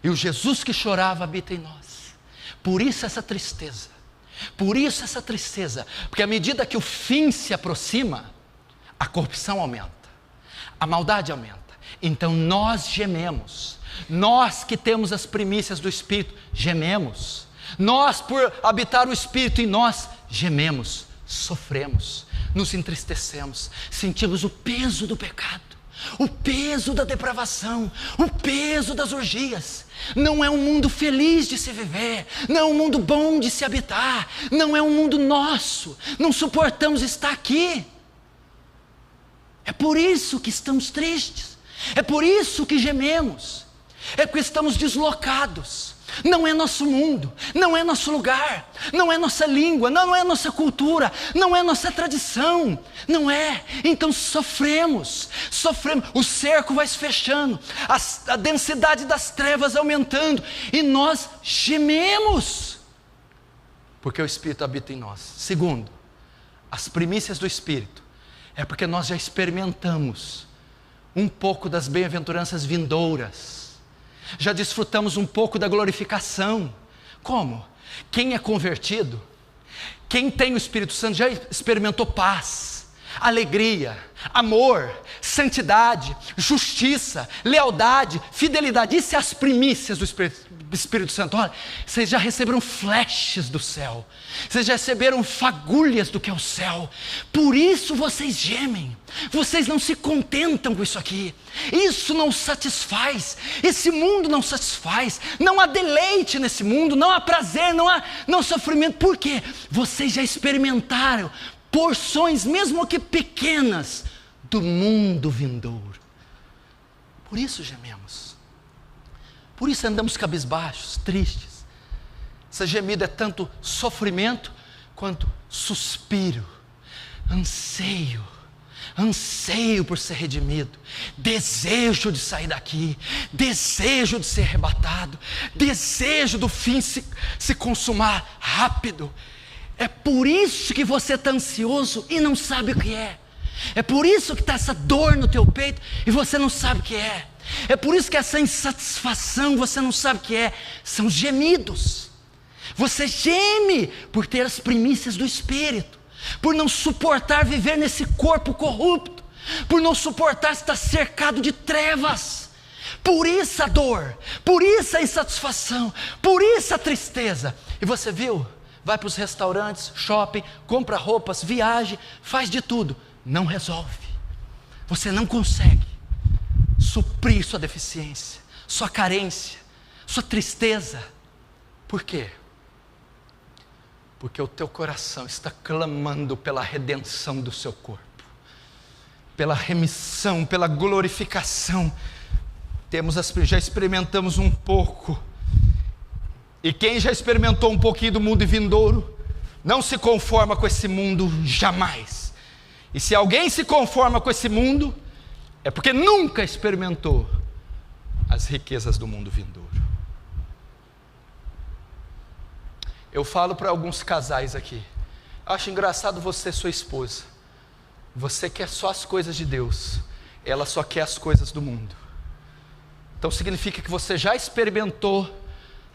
E o Jesus que chorava habita em nós. Por isso essa tristeza. Por isso essa tristeza, porque à medida que o fim se aproxima, a corrupção aumenta, a maldade aumenta. Então nós gememos, nós que temos as primícias do Espírito, gememos. Nós, por habitar o Espírito em nós, gememos, sofremos, nos entristecemos, sentimos o peso do pecado, o peso da depravação, o peso das orgias. Não é um mundo feliz de se viver, não é um mundo bom de se habitar, não é um mundo nosso, não suportamos estar aqui. É por isso que estamos tristes, é por isso que gememos, é porque estamos deslocados. Não é nosso mundo, não é nosso lugar, não é nossa língua, não é nossa cultura, não é nossa tradição, não é. Então sofremos, o cerco vai se fechando, a densidade das trevas aumentando, e nós gememos, porque o Espírito habita em nós. Segundo, as primícias do Espírito, é porque nós já experimentamos um pouco das bem-aventuranças vindouras, já desfrutamos um pouco da glorificação. Como? Quem é convertido, quem tem o Espírito Santo, já experimentou paz, alegria, amor, santidade, justiça, lealdade, fidelidade. Isso é as primícias do Espírito Santo. Olha, vocês já receberam flashes do céu, vocês já receberam fagulhas do que é o céu. Por isso vocês gemem, vocês não se contentam com isso aqui. Isso não satisfaz, esse mundo não satisfaz, não há deleite nesse mundo, não há prazer, não há sofrimento. Por quê? Vocês já experimentaram porções, mesmo que pequenas, do mundo vindouro. Por isso gememos, por isso andamos cabisbaixos, tristes. Essa gemida é tanto sofrimento quanto suspiro, anseio por ser redimido, desejo de sair daqui, desejo de ser arrebatado, desejo do fim se consumar rápido. É por isso que você está ansioso e não sabe o que é. É por isso que está essa dor no teu peito e você não sabe o que é. É por isso que essa insatisfação você não sabe o que é. São gemidos. Você geme por ter as primícias do Espírito, por não suportar viver nesse corpo corrupto, por não suportar estar cercado de trevas. Por isso a dor, por isso a insatisfação, por isso a tristeza. E você viu? Vai para os restaurantes, shopping, compra roupas, viaja, faz de tudo. Não resolve. Você não consegue suprir sua deficiência, sua carência, sua tristeza. Por quê? Porque o teu coração está clamando pela redenção do seu corpo, pela remissão, pela glorificação. Já experimentamos um pouco, e quem já experimentou um pouquinho do mundo vindouro, não se conforma com esse mundo jamais. E se alguém se conforma com esse mundo, é porque nunca experimentou as riquezas do mundo vindouro. Eu falo para alguns casais aqui, acho engraçado você e sua esposa, você quer só as coisas de Deus, ela só quer as coisas do mundo. Então significa que você já experimentou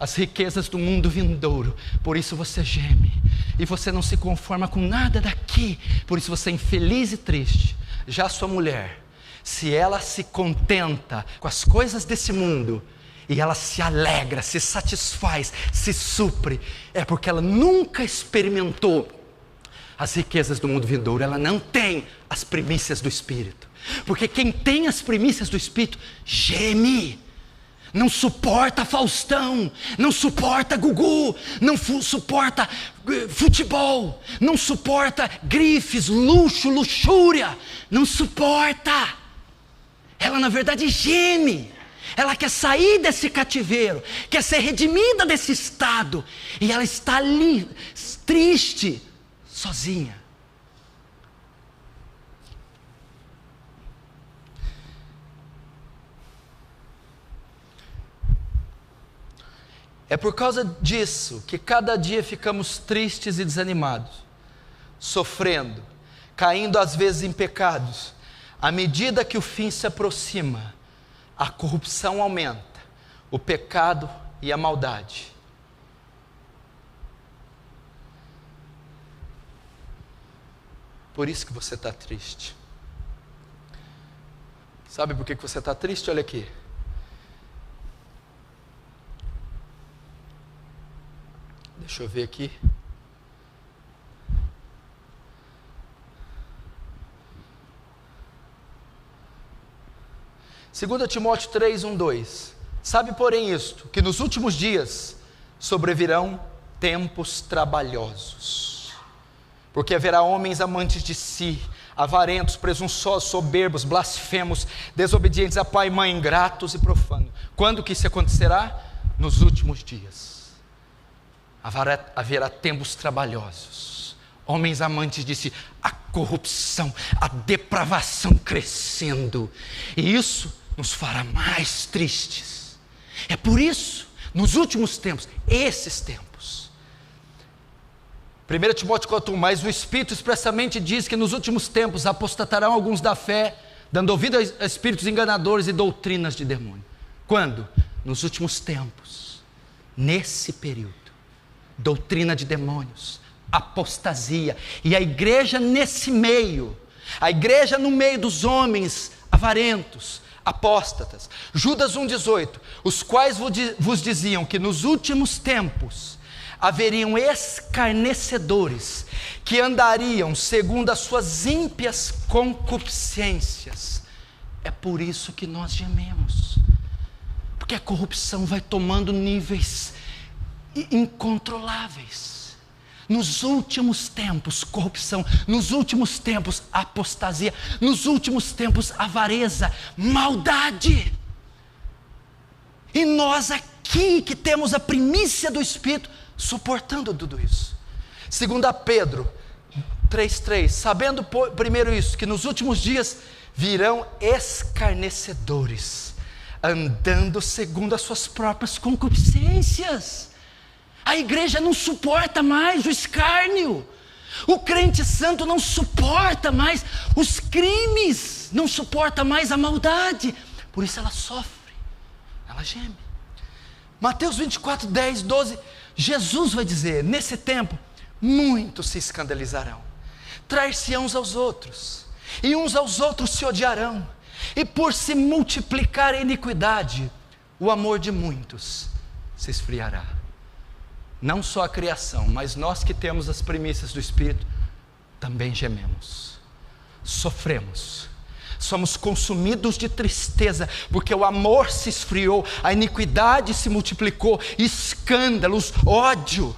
as riquezas do mundo vindouro, por isso você geme, e você não se conforma com nada daqui, por isso você é infeliz e triste. Já a sua mulher, se ela se contenta com as coisas desse mundo, e ela se alegra, se satisfaz, se supre, é porque ela nunca experimentou as riquezas do mundo vindouro, ela não tem as primícias do Espírito. Porque quem tem as primícias do Espírito geme, não suporta Faustão, não suporta Gugu, não suporta futebol, não suporta grifes, luxo, luxúria, não suporta. Ela na verdade geme, ela quer sair desse cativeiro, quer ser redimida desse estado, e ela está ali, triste, sozinha. É por causa disso que cada dia ficamos tristes e desanimados, sofrendo, caindo às vezes em pecados. À medida que o fim se aproxima, a corrupção aumenta, o pecado e a maldade. Por isso que você está triste. Sabe por que você está triste? Olha aqui. Deixa eu ver aqui. Segunda Timóteo 3, 1, 2. Sabe, porém, isto, que nos últimos dias sobrevirão tempos trabalhosos, porque haverá homens amantes de si, avarentos, presunçosos, soberbos, blasfemos, desobedientes a pai e mãe, ingratos e profanos. Quando que isso acontecerá? Nos últimos dias. Haverá tempos trabalhosos, homens amantes de si, a corrupção, a depravação crescendo, e isso nos fará mais tristes. É por isso, nos últimos tempos, esses tempos, 1 Timóteo 4:1, mas o Espírito expressamente diz que nos últimos tempos apostatarão alguns da fé, dando ouvido a espíritos enganadores e doutrinas de demônio. Quando? Nos últimos tempos, nesse período. Doutrina de demônios, apostasia, e a igreja nesse meio, a igreja no meio dos homens avarentos, apóstatas. Judas 1,18, os quais vos diziam que nos últimos tempos haveriam escarnecedores, que andariam segundo as suas ímpias concupiscências. É por isso que nós gememos, porque a corrupção vai tomando níveis incontroláveis. Nos últimos tempos, corrupção. Nos últimos tempos, apostasia. Nos últimos tempos, avareza, maldade. E nós aqui que temos a primícia do Espírito, suportando tudo isso. 2 Pedro 3:3, sabendo primeiro isso, que nos últimos dias virão escarnecedores, andando segundo as suas próprias concupiscências. A igreja não suporta mais o escárnio, o crente santo não suporta mais os crimes, não suporta mais a maldade, por isso ela sofre, ela geme. Mateus 24, 10, 12, Jesus vai dizer, nesse tempo, muitos se escandalizarão, trair-se uns aos outros, e uns aos outros se odiarão, e por se multiplicar a iniquidade, o amor de muitos se esfriará. Não só a criação, mas nós que temos as primícias do Espírito, também gememos, sofremos, somos consumidos de tristeza, porque o amor se esfriou, a iniquidade se multiplicou, escândalos, ódio.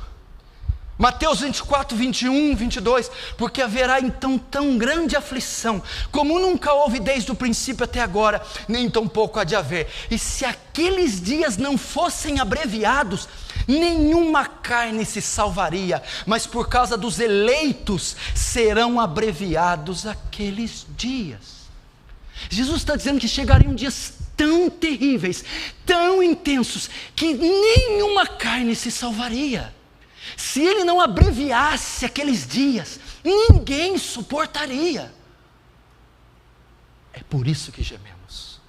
Mateus 24, 21, 22, porque haverá então tão grande aflição, como nunca houve desde o princípio até agora, nem tampouco há de haver. E se aqueles dias não fossem abreviados, nenhuma carne se salvaria, mas por causa dos eleitos serão abreviados aqueles dias. Jesus está dizendo que chegariam dias tão terríveis, tão intensos, que nenhuma carne se salvaria. Se ele não abreviasse aqueles dias, ninguém suportaria. É por isso que gememos.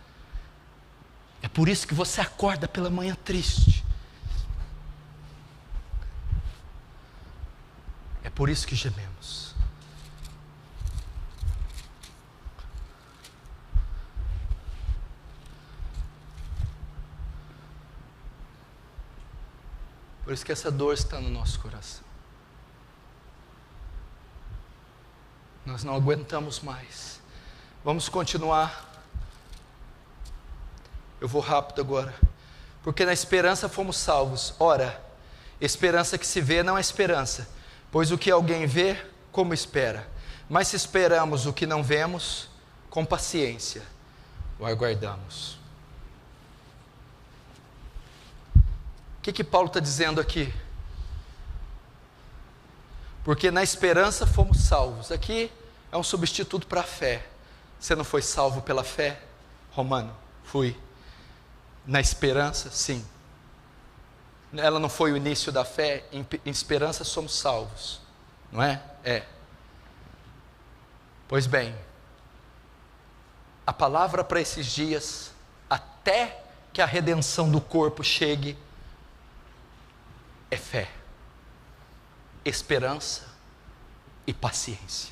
É por isso que você acorda pela manhã triste. É por isso que gememos. Por isso que essa dor está no nosso coração. Nós não aguentamos mais. Vamos continuar. Eu vou rápido agora. Porque na esperança fomos salvos. Ora, esperança que se vê não é esperança, pois o que alguém vê, como espera? Mas se esperamos o que não vemos, com paciência o aguardamos. O que Paulo está dizendo aqui? Porque na esperança fomos salvos. Aqui é um substituto para a fé. Você não foi salvo pela fé? Romano, fui. Na esperança, sim. Ela não foi o início da fé. Em esperança somos salvos, não é? É. Pois bem, a palavra para esses dias, até que a redenção do corpo chegue, é fé, esperança e paciência.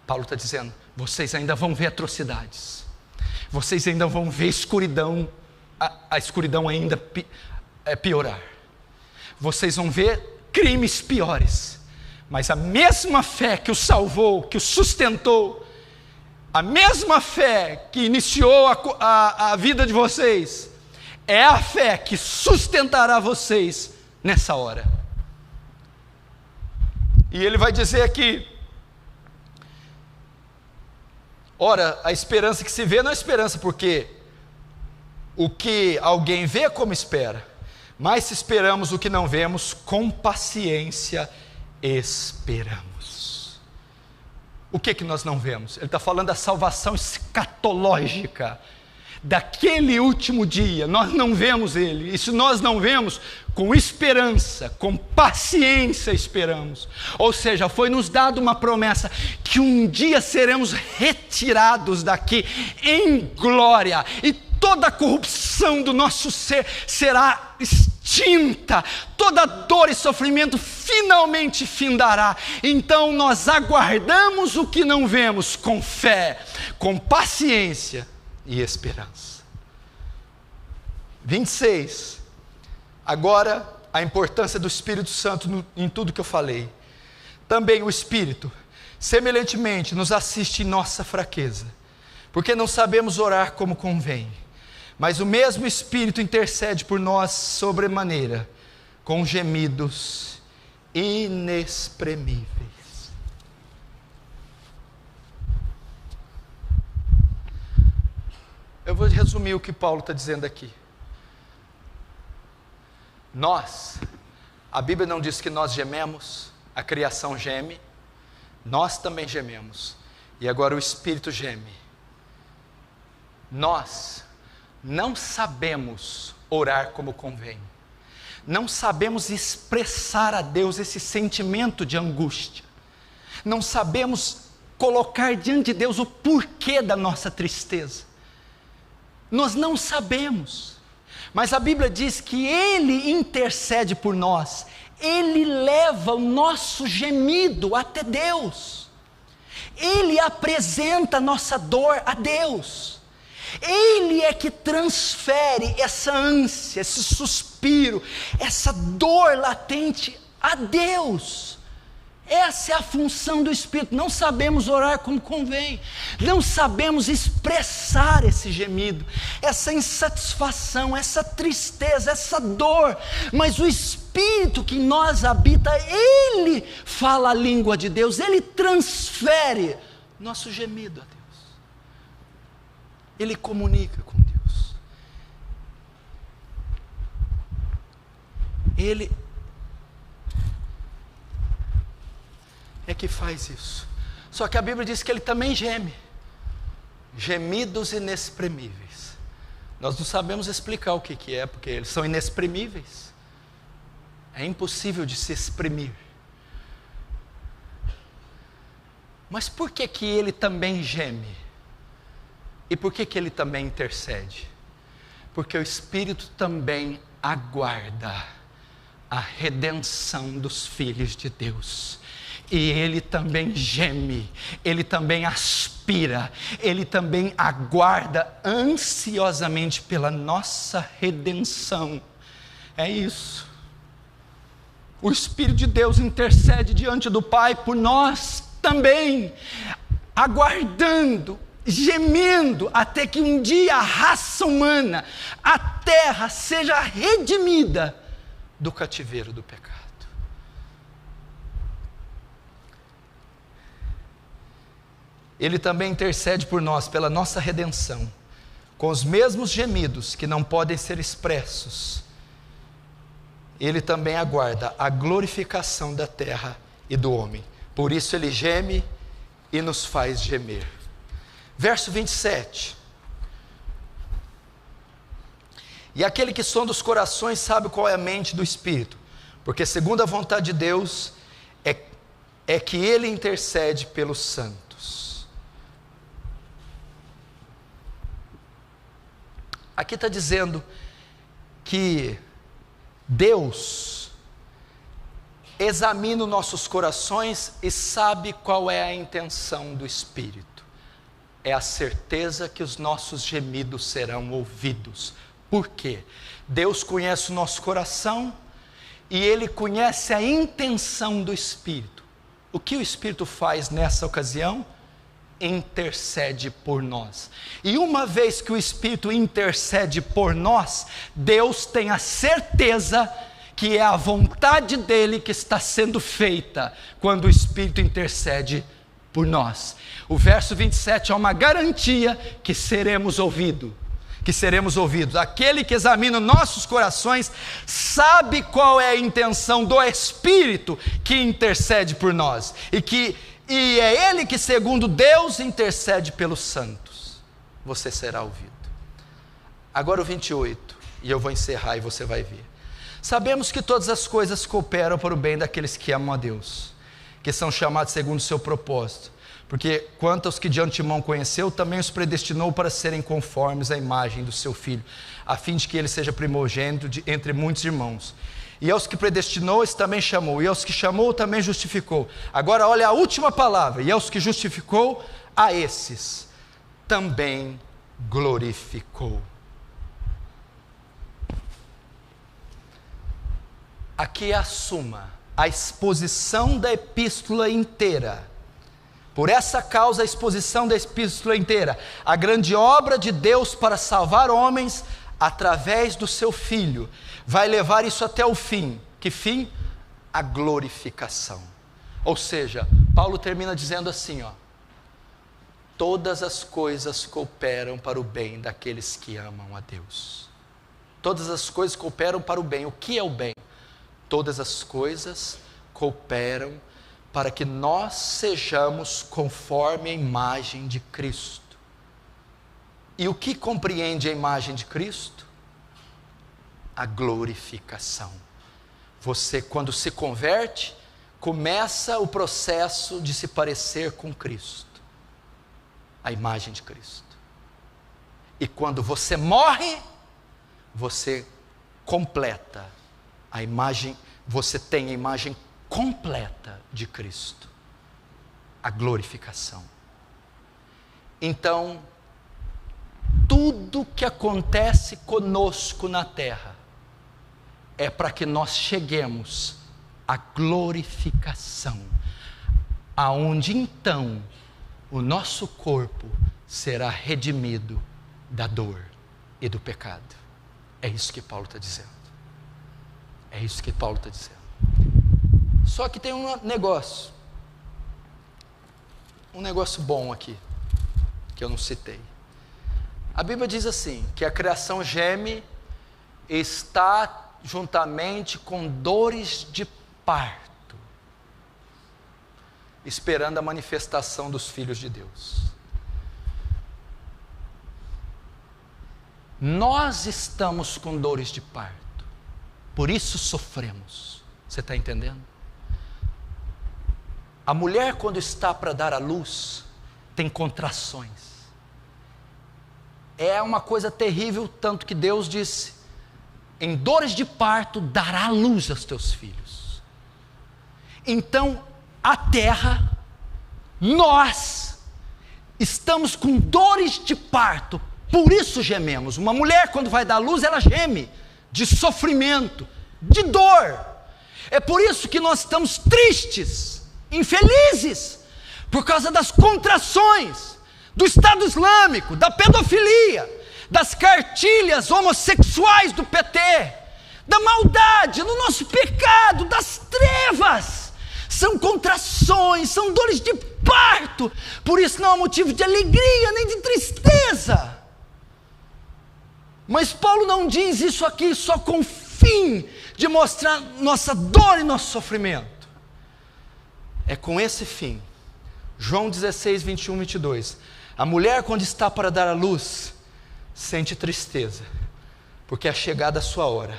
Paulo está dizendo, vocês ainda vão ver atrocidades, vocês ainda vão ver escuridão, a escuridão ainda piorar, vocês vão ver crimes piores, mas a mesma fé que o salvou, que o sustentou, a mesma fé que iniciou a vida de vocês, é a fé que sustentará vocês nessa hora. E ele vai dizer aqui, ora, a esperança que se vê não é esperança, porque o que alguém vê como espera, mas se esperamos o que não vemos, com paciência esperamos. O que nós não vemos? Ele está falando da salvação escatológica, daquele último dia. Nós não vemos ele, e se nós não vemos, com esperança, com paciência esperamos. Ou seja, foi nos dado uma promessa, que um dia seremos retirados daqui, em glória, e toda a corrupção do nosso ser será extinta, toda dor e sofrimento finalmente findará. Então nós aguardamos o que não vemos, com fé, com paciência e esperança. 26. Agora, a importância do Espírito Santo em tudo que eu falei. Também o Espírito, semelhantemente, nos assiste em nossa fraqueza, porque não sabemos orar como convém, mas o mesmo Espírito intercede por nós sobremaneira, com gemidos inexprimíveis. Eu vou resumir o que Paulo está dizendo aqui. A Bíblia não diz que nós gememos, a criação geme, nós também gememos, e agora o Espírito geme. Nós não sabemos orar como convém, não sabemos expressar a Deus esse sentimento de angústia, não sabemos colocar diante de Deus o porquê da nossa tristeza. Nós não sabemos, mas a Bíblia diz que Ele intercede por nós, Ele leva o nosso gemido até Deus. Ele apresenta a nossa dor a Deus. Ele é que transfere essa ânsia, esse suspiro, essa dor latente a Deus. Essa é a função do Espírito. Não sabemos orar como convém, não sabemos expressar esse gemido, essa insatisfação, essa tristeza, essa dor, mas o Espírito que em nós habita, Ele fala a língua de Deus, Ele transfere nosso gemido a Deus. Ele comunica com Deus. Ele é que faz isso. Só que a Bíblia diz que Ele também geme. Gemidos inexprimíveis. Nós não sabemos explicar o que é, porque eles são inexprimíveis. É impossível de se exprimir. Mas por que Ele também geme? E por que Ele também intercede? Porque o Espírito também aguarda a redenção dos filhos de Deus. E Ele também geme, Ele também aspira, Ele também aguarda ansiosamente pela nossa redenção. É isso. O Espírito de Deus intercede diante do Pai por nós também, aguardando, gemendo, até que um dia a raça humana, a terra, seja redimida do cativeiro do pecado. Ele também intercede por nós, pela nossa redenção, com os mesmos gemidos que não podem ser expressos. Ele também aguarda a glorificação da terra e do homem. Por isso Ele geme e nos faz gemer. Verso 27. E aquele que sonda os corações sabe qual é a mente do Espírito, porque segundo a vontade de Deus é que Ele intercede pelos santos. Aqui está dizendo que Deus examina os nossos corações e sabe qual é a intenção do Espírito. É a certeza que os nossos gemidos serão ouvidos. Por quê? Deus conhece o nosso coração e Ele conhece a intenção do Espírito. O que o Espírito faz nessa ocasião? Intercede por nós. E uma vez que o Espírito intercede por nós, Deus tem a certeza que é a vontade dEle que está sendo feita quando o Espírito intercede por nós. O verso 27 é uma garantia que seremos ouvidos. Aquele que examina nossos corações sabe qual é a intenção do Espírito que intercede por nós. E é Ele que, segundo Deus, intercede pelos santos. Você será ouvido. Agora o 28, e eu vou encerrar e você vai ver. Sabemos que todas as coisas cooperam para o bem daqueles que amam a Deus, que são chamados segundo o seu propósito. Porque quanto aos que de antemão conheceu, também os predestinou para serem conformes à imagem do seu Filho, a fim de que ele seja primogênito entre muitos irmãos. E aos que predestinou, esse também chamou, e aos que chamou, também justificou. Agora olha a última palavra, e aos que justificou, a esses também glorificou. Aqui é a suma, a exposição da epístola inteira. Por essa causa, a exposição da epístola inteira, a grande obra de Deus para salvar homens através do seu Filho, vai levar isso até o fim. Que fim? A glorificação. Ou seja, Paulo termina dizendo assim, todas as coisas cooperam para o bem daqueles que amam a Deus. Todas as coisas cooperam para o bem. O que é o bem? Todas as coisas cooperam para que nós sejamos conforme a imagem de Cristo. E o que compreende a imagem de Cristo? A glorificação. Você, quando se converte, começa o processo de se parecer com Cristo, a imagem de Cristo. E quando você morre, você completa a imagem, você tem a imagem completa de Cristo. a glorificação. Então, tudo que acontece conosco na terra é para que nós cheguemos à glorificação, aonde então o nosso corpo será redimido da dor e do pecado. É isso que Paulo está dizendo. É isso que Paulo está dizendo. Só que tem um negócio bom aqui, que eu não citei. A Bíblia diz assim, que a criação geme e está juntamente com dores de parto, esperando a manifestação dos filhos de Deus. Nós estamos com dores de parto, por isso sofremos. Você está entendendo? A mulher, quando está para dar à luz, tem contrações. É uma coisa terrível, tanto que Deus disse: em dores de parto dará luz aos teus filhos. Então, a terra, nós estamos com dores de parto, por isso gememos. Uma mulher, quando vai dar luz, ela geme de sofrimento, de dor. É por isso que nós estamos tristes, infelizes, por causa das contrações do Estado Islâmico, da pedofilia, das cartilhas homossexuais do PT, da maldade, do nosso pecado, das trevas. São contrações, são dores de parto. Por isso não há motivo de alegria nem de tristeza. Mas Paulo não diz isso aqui só com o fim de mostrar nossa dor e nosso sofrimento. É com esse fim. João 16, 21, 22. A mulher, quando está para dar à luz, sente tristeza, porque é chegada a sua hora.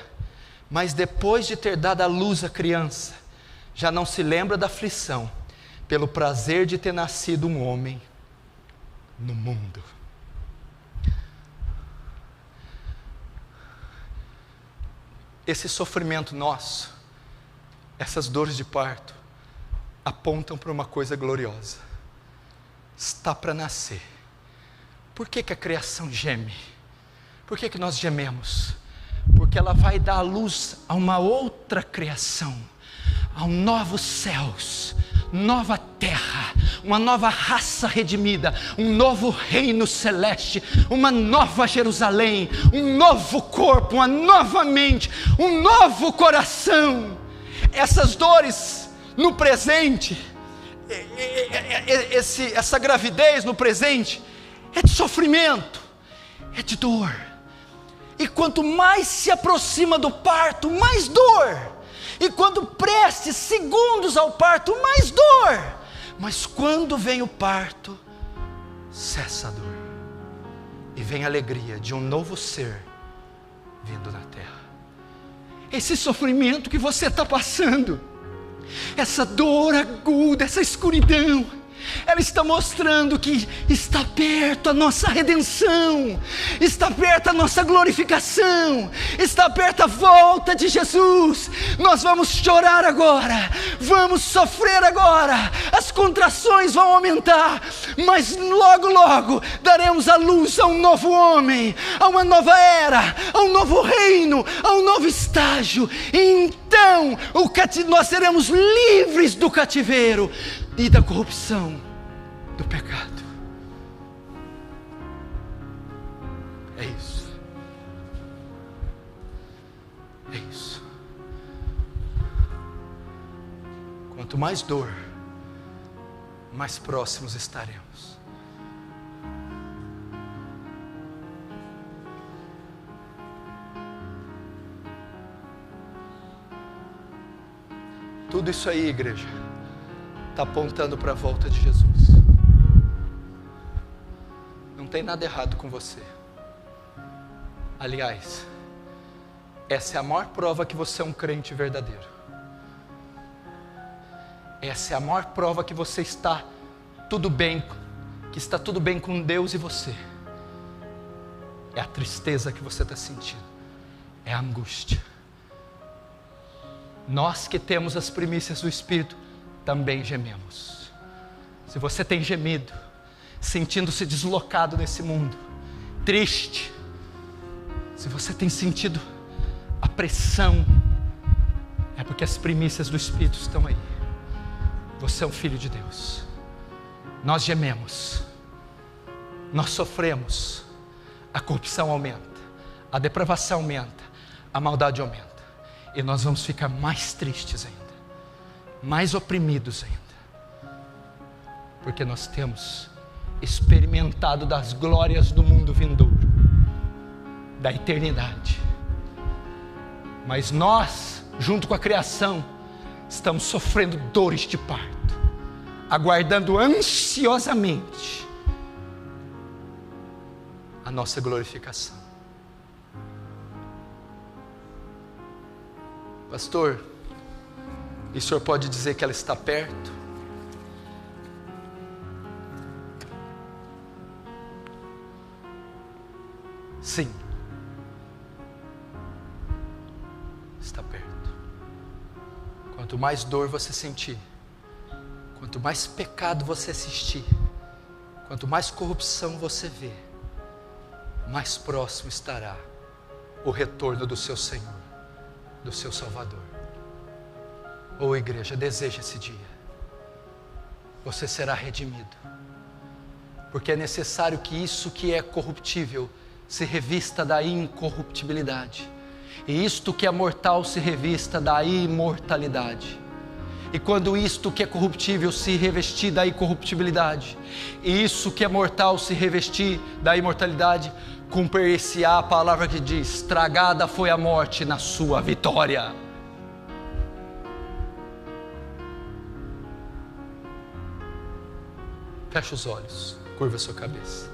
Mas depois de ter dado à luz a criança, já não se lembra da aflição, pelo prazer de ter nascido um homem no mundo. Esse sofrimento nosso, essas dores de parto, apontam para uma coisa gloriosa. Está para nascer. Por que a criação geme? Por que nós gememos? Porque ela vai dar luz a uma outra criação, a novos céus, nova terra, uma nova raça redimida, um novo reino celeste, uma nova Jerusalém, um novo corpo, uma nova mente, um novo coração. Essas dores no presente, essa gravidez no presente, é de sofrimento, é de dor. E quanto mais se aproxima do parto, mais dor. E quando preste segundos ao parto, mais dor. Mas quando vem o parto, cessa a dor. E vem a alegria de um novo ser vindo na terra. Esse sofrimento que você está passando, essa dor aguda, essa escuridão, ela está mostrando que está perto a nossa redenção, está perto a nossa glorificação, está perto a volta de Jesus. Nós vamos chorar agora, vamos sofrer agora, as contrações vão aumentar, mas logo logo daremos a luz a um novo homem, a uma nova era, a um novo reino, a um novo estágio. E então nós seremos livres do cativeiro e da corrupção, do pecado. É isso. É isso. Quanto mais dor, mais próximos estaremos. Tudo isso aí, igreja, está apontando para a volta de Jesus. Não tem nada errado com você. Aliás, essa é a maior prova que você é um crente verdadeiro. Essa é a maior prova que você está tudo bem, que está tudo bem com Deus e você. É a tristeza que você está sentindo, é a angústia. Nós que temos as primícias do Espírito também gememos. Se você tem gemido, sentindo-se deslocado nesse mundo, triste, se você tem sentido a pressão, é porque as primícias do Espírito estão aí. Você é um filho de Deus. Nós gememos, nós sofremos, a corrupção aumenta, a depravação aumenta, a maldade aumenta, e nós vamos ficar mais tristes ainda, mais oprimidos ainda, porque nós temos experimentado das glórias do mundo vindouro, da eternidade. Mas nós, junto com a criação, estamos sofrendo dores de parto, aguardando ansiosamente a nossa glorificação. Pastor, e o senhor pode dizer que ela está perto? Sim, está perto. Quanto mais dor você sentir, quanto mais pecado você assistir, quanto mais corrupção você vê, mais próximo estará o retorno do seu Senhor, do seu Salvador. Ô igreja, deseja esse dia. Você será redimido, porque é necessário que isso que é corruptível se revista da incorruptibilidade, e isto que é mortal se revista da imortalidade. E quando isto que é corruptível se revestir da incorruptibilidade, e isso que é mortal se revestir da imortalidade, cumprir-se-á a palavra que diz: tragada foi a morte na sua vitória. Feche os olhos, curva a sua cabeça.